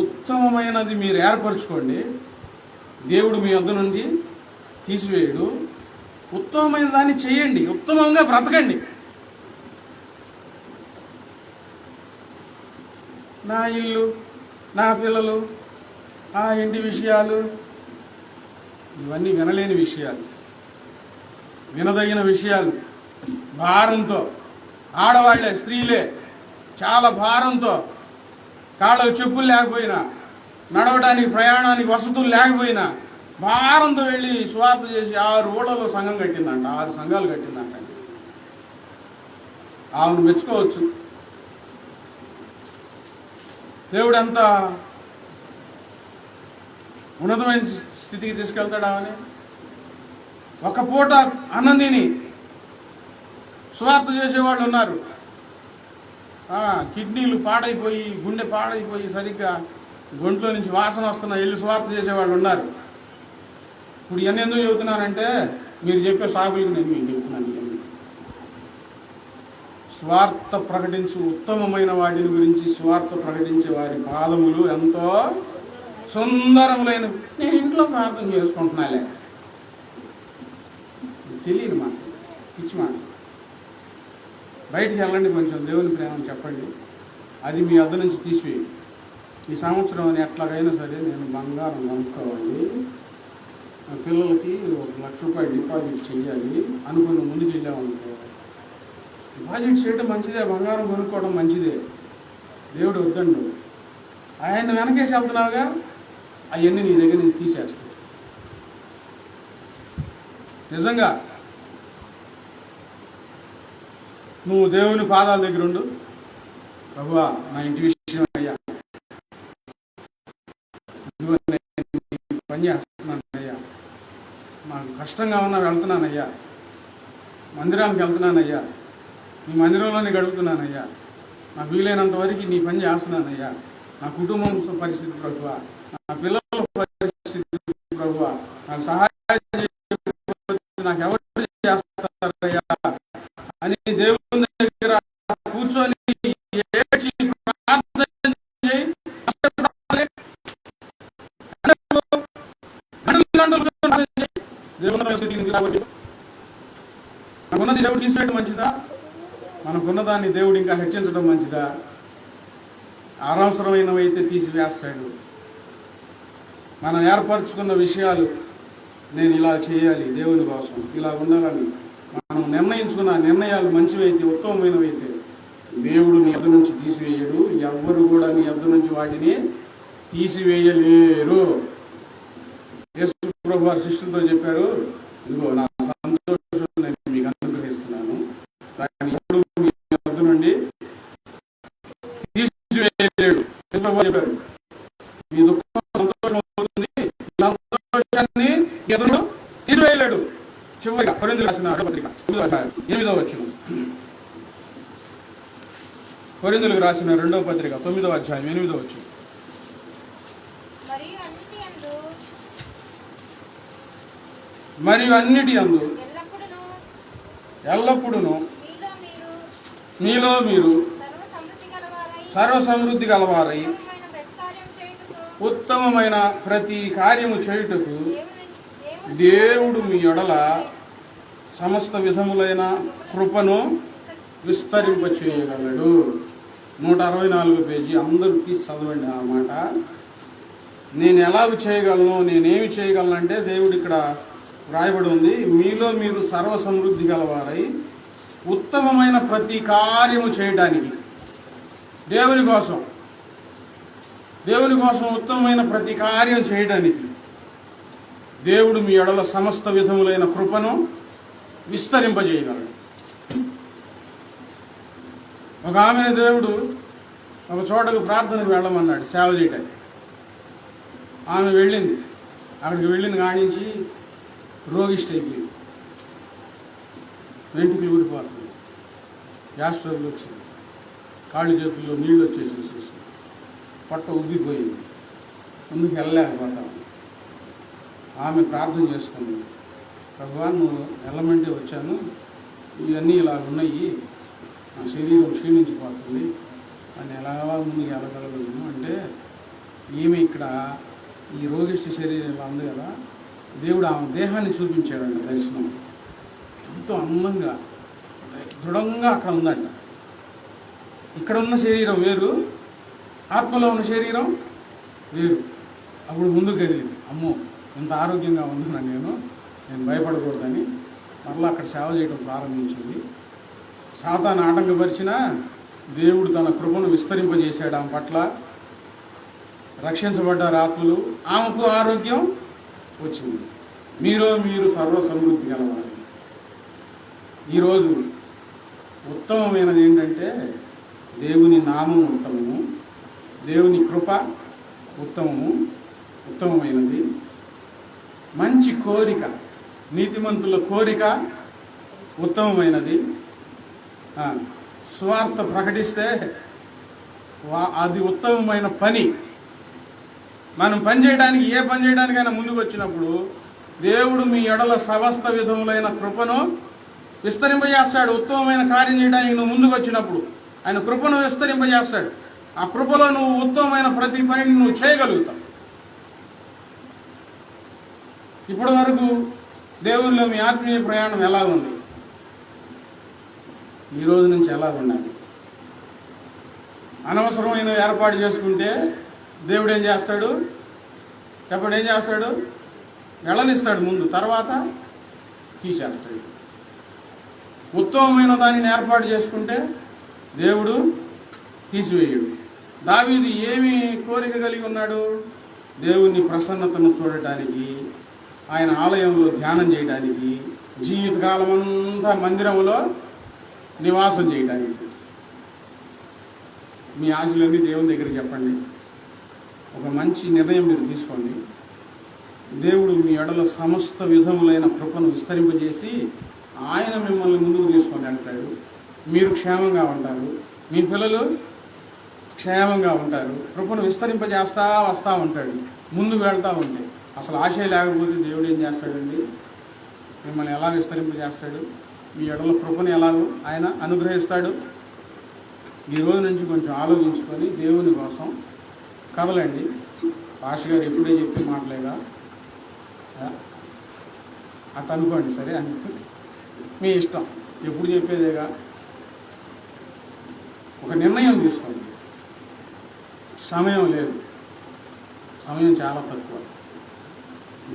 ఉత్తమమైనది మీరు ఏర్పరచుకోండి, దేవుడు మీ వద్ద నుండి తీసివేయడు. ఉత్తమమైన దాన్ని చేయండి, ఉత్తమంగా బ్రతకండి. నా ఇల్లు, నా పిల్లలు, ఆ ఇంటి విషయాలు, ఇవన్నీ వినలేని విషయాలు, వినదగిన విషయాలు. భారంతో ఆడవాళ్లే, స్త్రీలే చాలా భారంతో, కాళ్ళకు చెప్పులు లేకపోయినా, నడవడానికి ప్రయాణానికి వసతులు లేకపోయినా భారంతో వెళ్ళి సువార్త చేసి 6 ఊళ్ళలో సంఘం కట్టిందంట. 6 సంఘాలు కట్టిందంట. ఆమెను మెచ్చుకోవచ్చు. దేవుడు ఎంత ఉన్నతమైన స్థితికి తీసుకెళ్తాడామని. ఒక పూట అన్నం తిని సువార్త చేసేవాళ్ళు ఉన్నారు. కిడ్నీలు పాడైపోయి, గుండె పాడైపోయి, సరిగ్గా గొంట్లో నుంచి వాసన వస్తున్న వెళ్ళి సువార్త చేసేవాళ్ళు ఉన్నారు. ఇప్పుడు ఇవన్నీ ఎందుకు చెబుతున్నానంటే, మీరు చెప్పే సాగులకు నేను మీకు చెబుతున్నాను. స్వార్థ ప్రకటించు ఉత్తమమైన వాటిని గురించి స్వార్థ ప్రకటించే వారి పాదములు ఎంతో సుందరములైన. నేను ఇంట్లో ప్రార్థన చేసుకుంటున్నాలే, తెలియదు మాట, పిచ్చి మాట. బయటికి వెళ్ళండి, కొంచెం దేవుని ప్రేమని చెప్పండి, అది మీ వద్ద నుంచి తీసివేయండి. ఈ సంవత్సరం అని ఎట్లాగైనా సరే నేను బంగారం కొనుక్కోవాలి, పిల్లలకి 1 లక్ష రూపాయలు డిపాజిట్ చేయాలి అనుకుని ముందుకు వెళ్ళామనుకో, డిపాజిట్ చేయడం మంచిదే, బంగారం కొనుక్కోవడం మంచిదే, దేవుడు వద్దండు. ఆయన వెనకేసి వెళ్తున్నావుగా, అవన్నీ నీ దగ్గర నుంచి తీసేస్తాడు. నిజంగా నువ్వు దేవుని పాదాల దగ్గర ఉండు. ప్రభువా, నా ఇంటి విషయం అయ్యా, పని చేస్తున్నాను అయ్యా, నాకు కష్టంగా ఉన్నా వెళ్తున్నానయ్యా, మందిరానికి వెళ్తున్నానయ్యా, నీ మందిరంలోనే గడుపుతున్నానయ్యా, నాకు వీలైనంత వరకు నీ పని చేస్తున్నానయ్యా, నా కుటుంబం పరిస్థితి ప్రభువా, నా పిల్లల పరిస్థితి ప్రభువా, నాకు సహాయం నాకు ఎవరు చేస్తారయ్యా అని దేవుని దగ్గర కూర్చొని ఏడ్చి ప్రార్థన చేయి. మనకున్నది దేవుడు తీసివేయడం మంచిదా, మనకున్న దాన్ని దేవుడు ఇంకా హెచ్చించడం మంచిదా? అనవసరమైనవి అయితే తీసివేస్తాడు. మనం ఏర్పరచుకున్న విషయాలు, నేను ఇలా చేయాలి దేవుని కోసం, ఇలా ఉండాలని మనం నిర్ణయించుకున్న నిర్ణయాలు మంచివైతే, ఉత్తమమైనవైతే దేవుడు నీ యొద్ద నుంచి తీసివేయడు. ఎవ్వరు కూడా నీ యొద్ద నుంచి వాటిని తీసివేయలేరు. యేసు ప్రభువు వారి శిష్యులతో చెప్పారు, ఇదిగో నా సంతోషం నేను మీకు అనుగ్రహిస్తున్నాను, కానీ ఎప్పుడు మీ యొద్ద నుండి తీసివేయలేడు. యేసు ప్రభువు చెప్పారు, మీ దుఃఖం సంతోషం అవుతుంది, సంతోషాన్ని ఎదురు తీసివేయలేడు. చివరిగా కొరింథీయులకు రాసిన పత్రిక 8వ వచనం, కొరింథీయులకు రాసిన 2వ పత్రిక 9వ అధ్యాయం 8వ వచనం. మరియు అన్నిటి యందు ఎల్లప్పుడూ మీలో మీరు సర్వ సమృద్ధి గలవారై ఉత్తమమైన ప్రతి కార్యము చేయుటకు దేవుడు మీ యొడల సమస్త విధములైన కృపను విస్తరింపచేయగలడు. 164 పేజీ, అందరూ తీసి చదవండి ఆ మాట. నేను ఎలాగ చేయగలను, నేనేమి చేయగలను అంటే దేవుడు ఇక్కడ వ్రాయబడి ఉంది, మీలో మీరు సర్వ సమృద్ధి గలవారై ఉత్తమమైన ప్రతి కార్యము చేయడానికి. దేవుని కోసం ఉత్తమమైన ప్రతి కార్యం చేయడానికి దేవుడు మీ ఎడల సమస్త విధములైన కృపను విస్తరింపజేయగలడు. ఒక ఆమెను దేవుడు ఒక చోటకు ప్రార్థనకు వెళ్ళమన్నాడు, సేవ చేయడానికి. ఆమె వెళ్ళింది. అక్కడికి వెళ్ళిన కానించి రోగిష్టి అయిపోయింది, వెంట్రుకలు ఊడిపోతుంది, గ్యాస్ ట్రబుల్ వచ్చింది, కాళ్ళు చేతుల్లో నీళ్ళు వచ్చేసి పొట్ట ఉబ్బిపోయింది, ముందుకు వెళ్ళలేకపోతాం. ఆమె ప్రార్థన చేసుకుంది, ప్రభువా నువ్వు వెళ్ళమంటే వచ్చాను, ఇవన్నీ ఇలా ఉన్నాయి, నా శరీరం క్షీణించిపోతుంది, అని ఎలా ముందుకు వెళ్ళగలను అంటే, ఈమె ఇక్కడ ఈ రోగిష్టి శరీరం ఇలా ఉంది కదా, దేవుడు ఆమె దేహాన్ని చూపించాడంట దర్శనం. ఎంతో అందంగా దృఢంగా అక్కడ ఉందంట. ఇక్కడ ఉన్న శరీరం వేరు, ఆత్మలో ఉన్న శరీరం వేరు. అప్పుడు ముందుకు కదిలింది, అమ్మో ఎంత ఆరోగ్యంగా ఉన్నాను నేను భయపడకూడదని మరలా అక్కడ సేవ చేయడం ప్రారంభించింది. సాతాను ఆటంకపరిచినా దేవుడు తన కృపను విస్తరింపజేశాడు ఆమె పట్ల. రక్షించబడ్డారు ఆత్మలు, ఆమెకు ఆరోగ్యం వచ్చింది. మీరు సర్వ సమృద్ధి గలవారు. ఈరోజు ఉత్తమమైనది ఏంటంటే దేవుని నామము ఉత్తమము, దేవుని కృప ఉత్తమమైనది. మంచి కోరిక, నీతిమంతుల కోరిక ఉత్తమమైనది. సువార్త ప్రకటిస్తే అది ఉత్తమమైన పని. మనం పని చేయడానికి, ఏ పని చేయడానికైనా ముందుకు వచ్చినప్పుడు దేవుడు మీ ఎడల సమస్త విధములైన కృపను విస్తరింపజేస్తాడు. ఉత్తమమైన కార్యం చేయడానికి నువ్వు ముందుకు వచ్చినప్పుడు ఆయన కృపను విస్తరింపజేస్తాడు. ఆ కృపలో నువ్వు ఉత్తమమైన ప్రతి పనిని నువ్వు చేయగలుగుతావు. ఇప్పటి వరకు దేవునిలో మీ ఆత్మీయ ప్రయాణం ఎలా ఉంది? ఈ రోజు నుంచి ఎలా ఉండాలి? అనవసరమైన ఏర్పాటు చేసుకుంటే దేవుడు ఏం చేస్తాడు చెప్పండి? ఏం చేస్తాడు? వెళ్ళనిస్తాడు ముందు, తర్వాత తీసేస్తాడు. ఉత్తమమైన దానిని ఏర్పాటు చేసుకుంటే దేవుడు తీసివేయడు. దావీదు ఏమి కోరిక కలిగి ఉన్నాడు? దేవుని ప్రసన్నతను చూడటానికి, ఆయన ఆలయంలో ధ్యానం చేయడానికి, జీవితకాలం అంతా మందిరంలో నివాసం చేయడానికి. మీ ఆశలన్నీ దేవుని దగ్గర చెప్పండి. ఒక మంచి నిర్ణయం మీరు తీసుకోండి. దేవుడు మీ ఎడల సమస్త విధములైన కృపను విస్తరింపజేసి ఆయన మిమ్మల్ని ముందుకు తీసుకొని అంటాడు. మీరు క్షేమంగా ఉంటారు, మీ పిల్లలు క్షేమంగా ఉంటారు. కృపను విస్తరింపజేస్తా వస్తూ ఉంటాడు, ముందుకు వెళ్తూ ఉంటే. అసలు ఆశ లేకపోతే దేవుడు ఏం చేస్తాడండి? మిమ్మల్ని ఎలా విస్తరింపజేస్తాడు? మీ ఎడల కృపను ఎలాగో ఆయన అనుగ్రహిస్తాడు. ఈ రోజు నుంచి కొంచెం ఆలోచించుకొని దేవుని కోసం కదలండి. పాష గారు ఎప్పుడే చెప్పే మాటలేగా, అట్ట అనుకోండి, సరే అని మీ ఇష్టం, ఎప్పుడు చెప్పేదేగా. ఒక నిర్ణయం తీసుకోండి. సమయం లేదు, సమయం చాలా తక్కువ.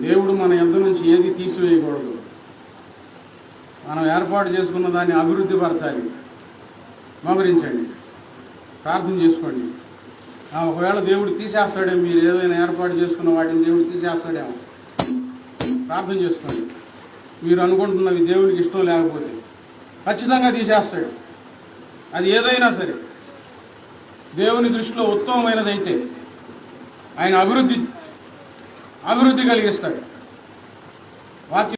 దేవుడు మన యొద్ద నుంచి ఏది తీసివేయకూడదు. మనం ఏర్పాటు చేసుకున్న దాన్ని అభివృద్ధి పరచాలి. మోకరించండి, ప్రార్థన చేసుకోండి. ఒకవేళ దేవుడు తీసేస్తాడేమో, మీరు ఏదైనా ఏర్పాటు చేసుకున్న వాటిని దేవుడు తీసేస్తాడేమో ప్రార్థన చేసుకోండి. మీరు అనుకుంటున్నవి దేవునికి ఇష్టం లేకపోతే ఖచ్చితంగా తీసేస్తాడు. అది ఏదైనా సరే దేవుని దృష్టిలో ఉత్తమమైనదైతే ఆయన అభివృద్ధి కలిగిస్తాడు. వాక్యం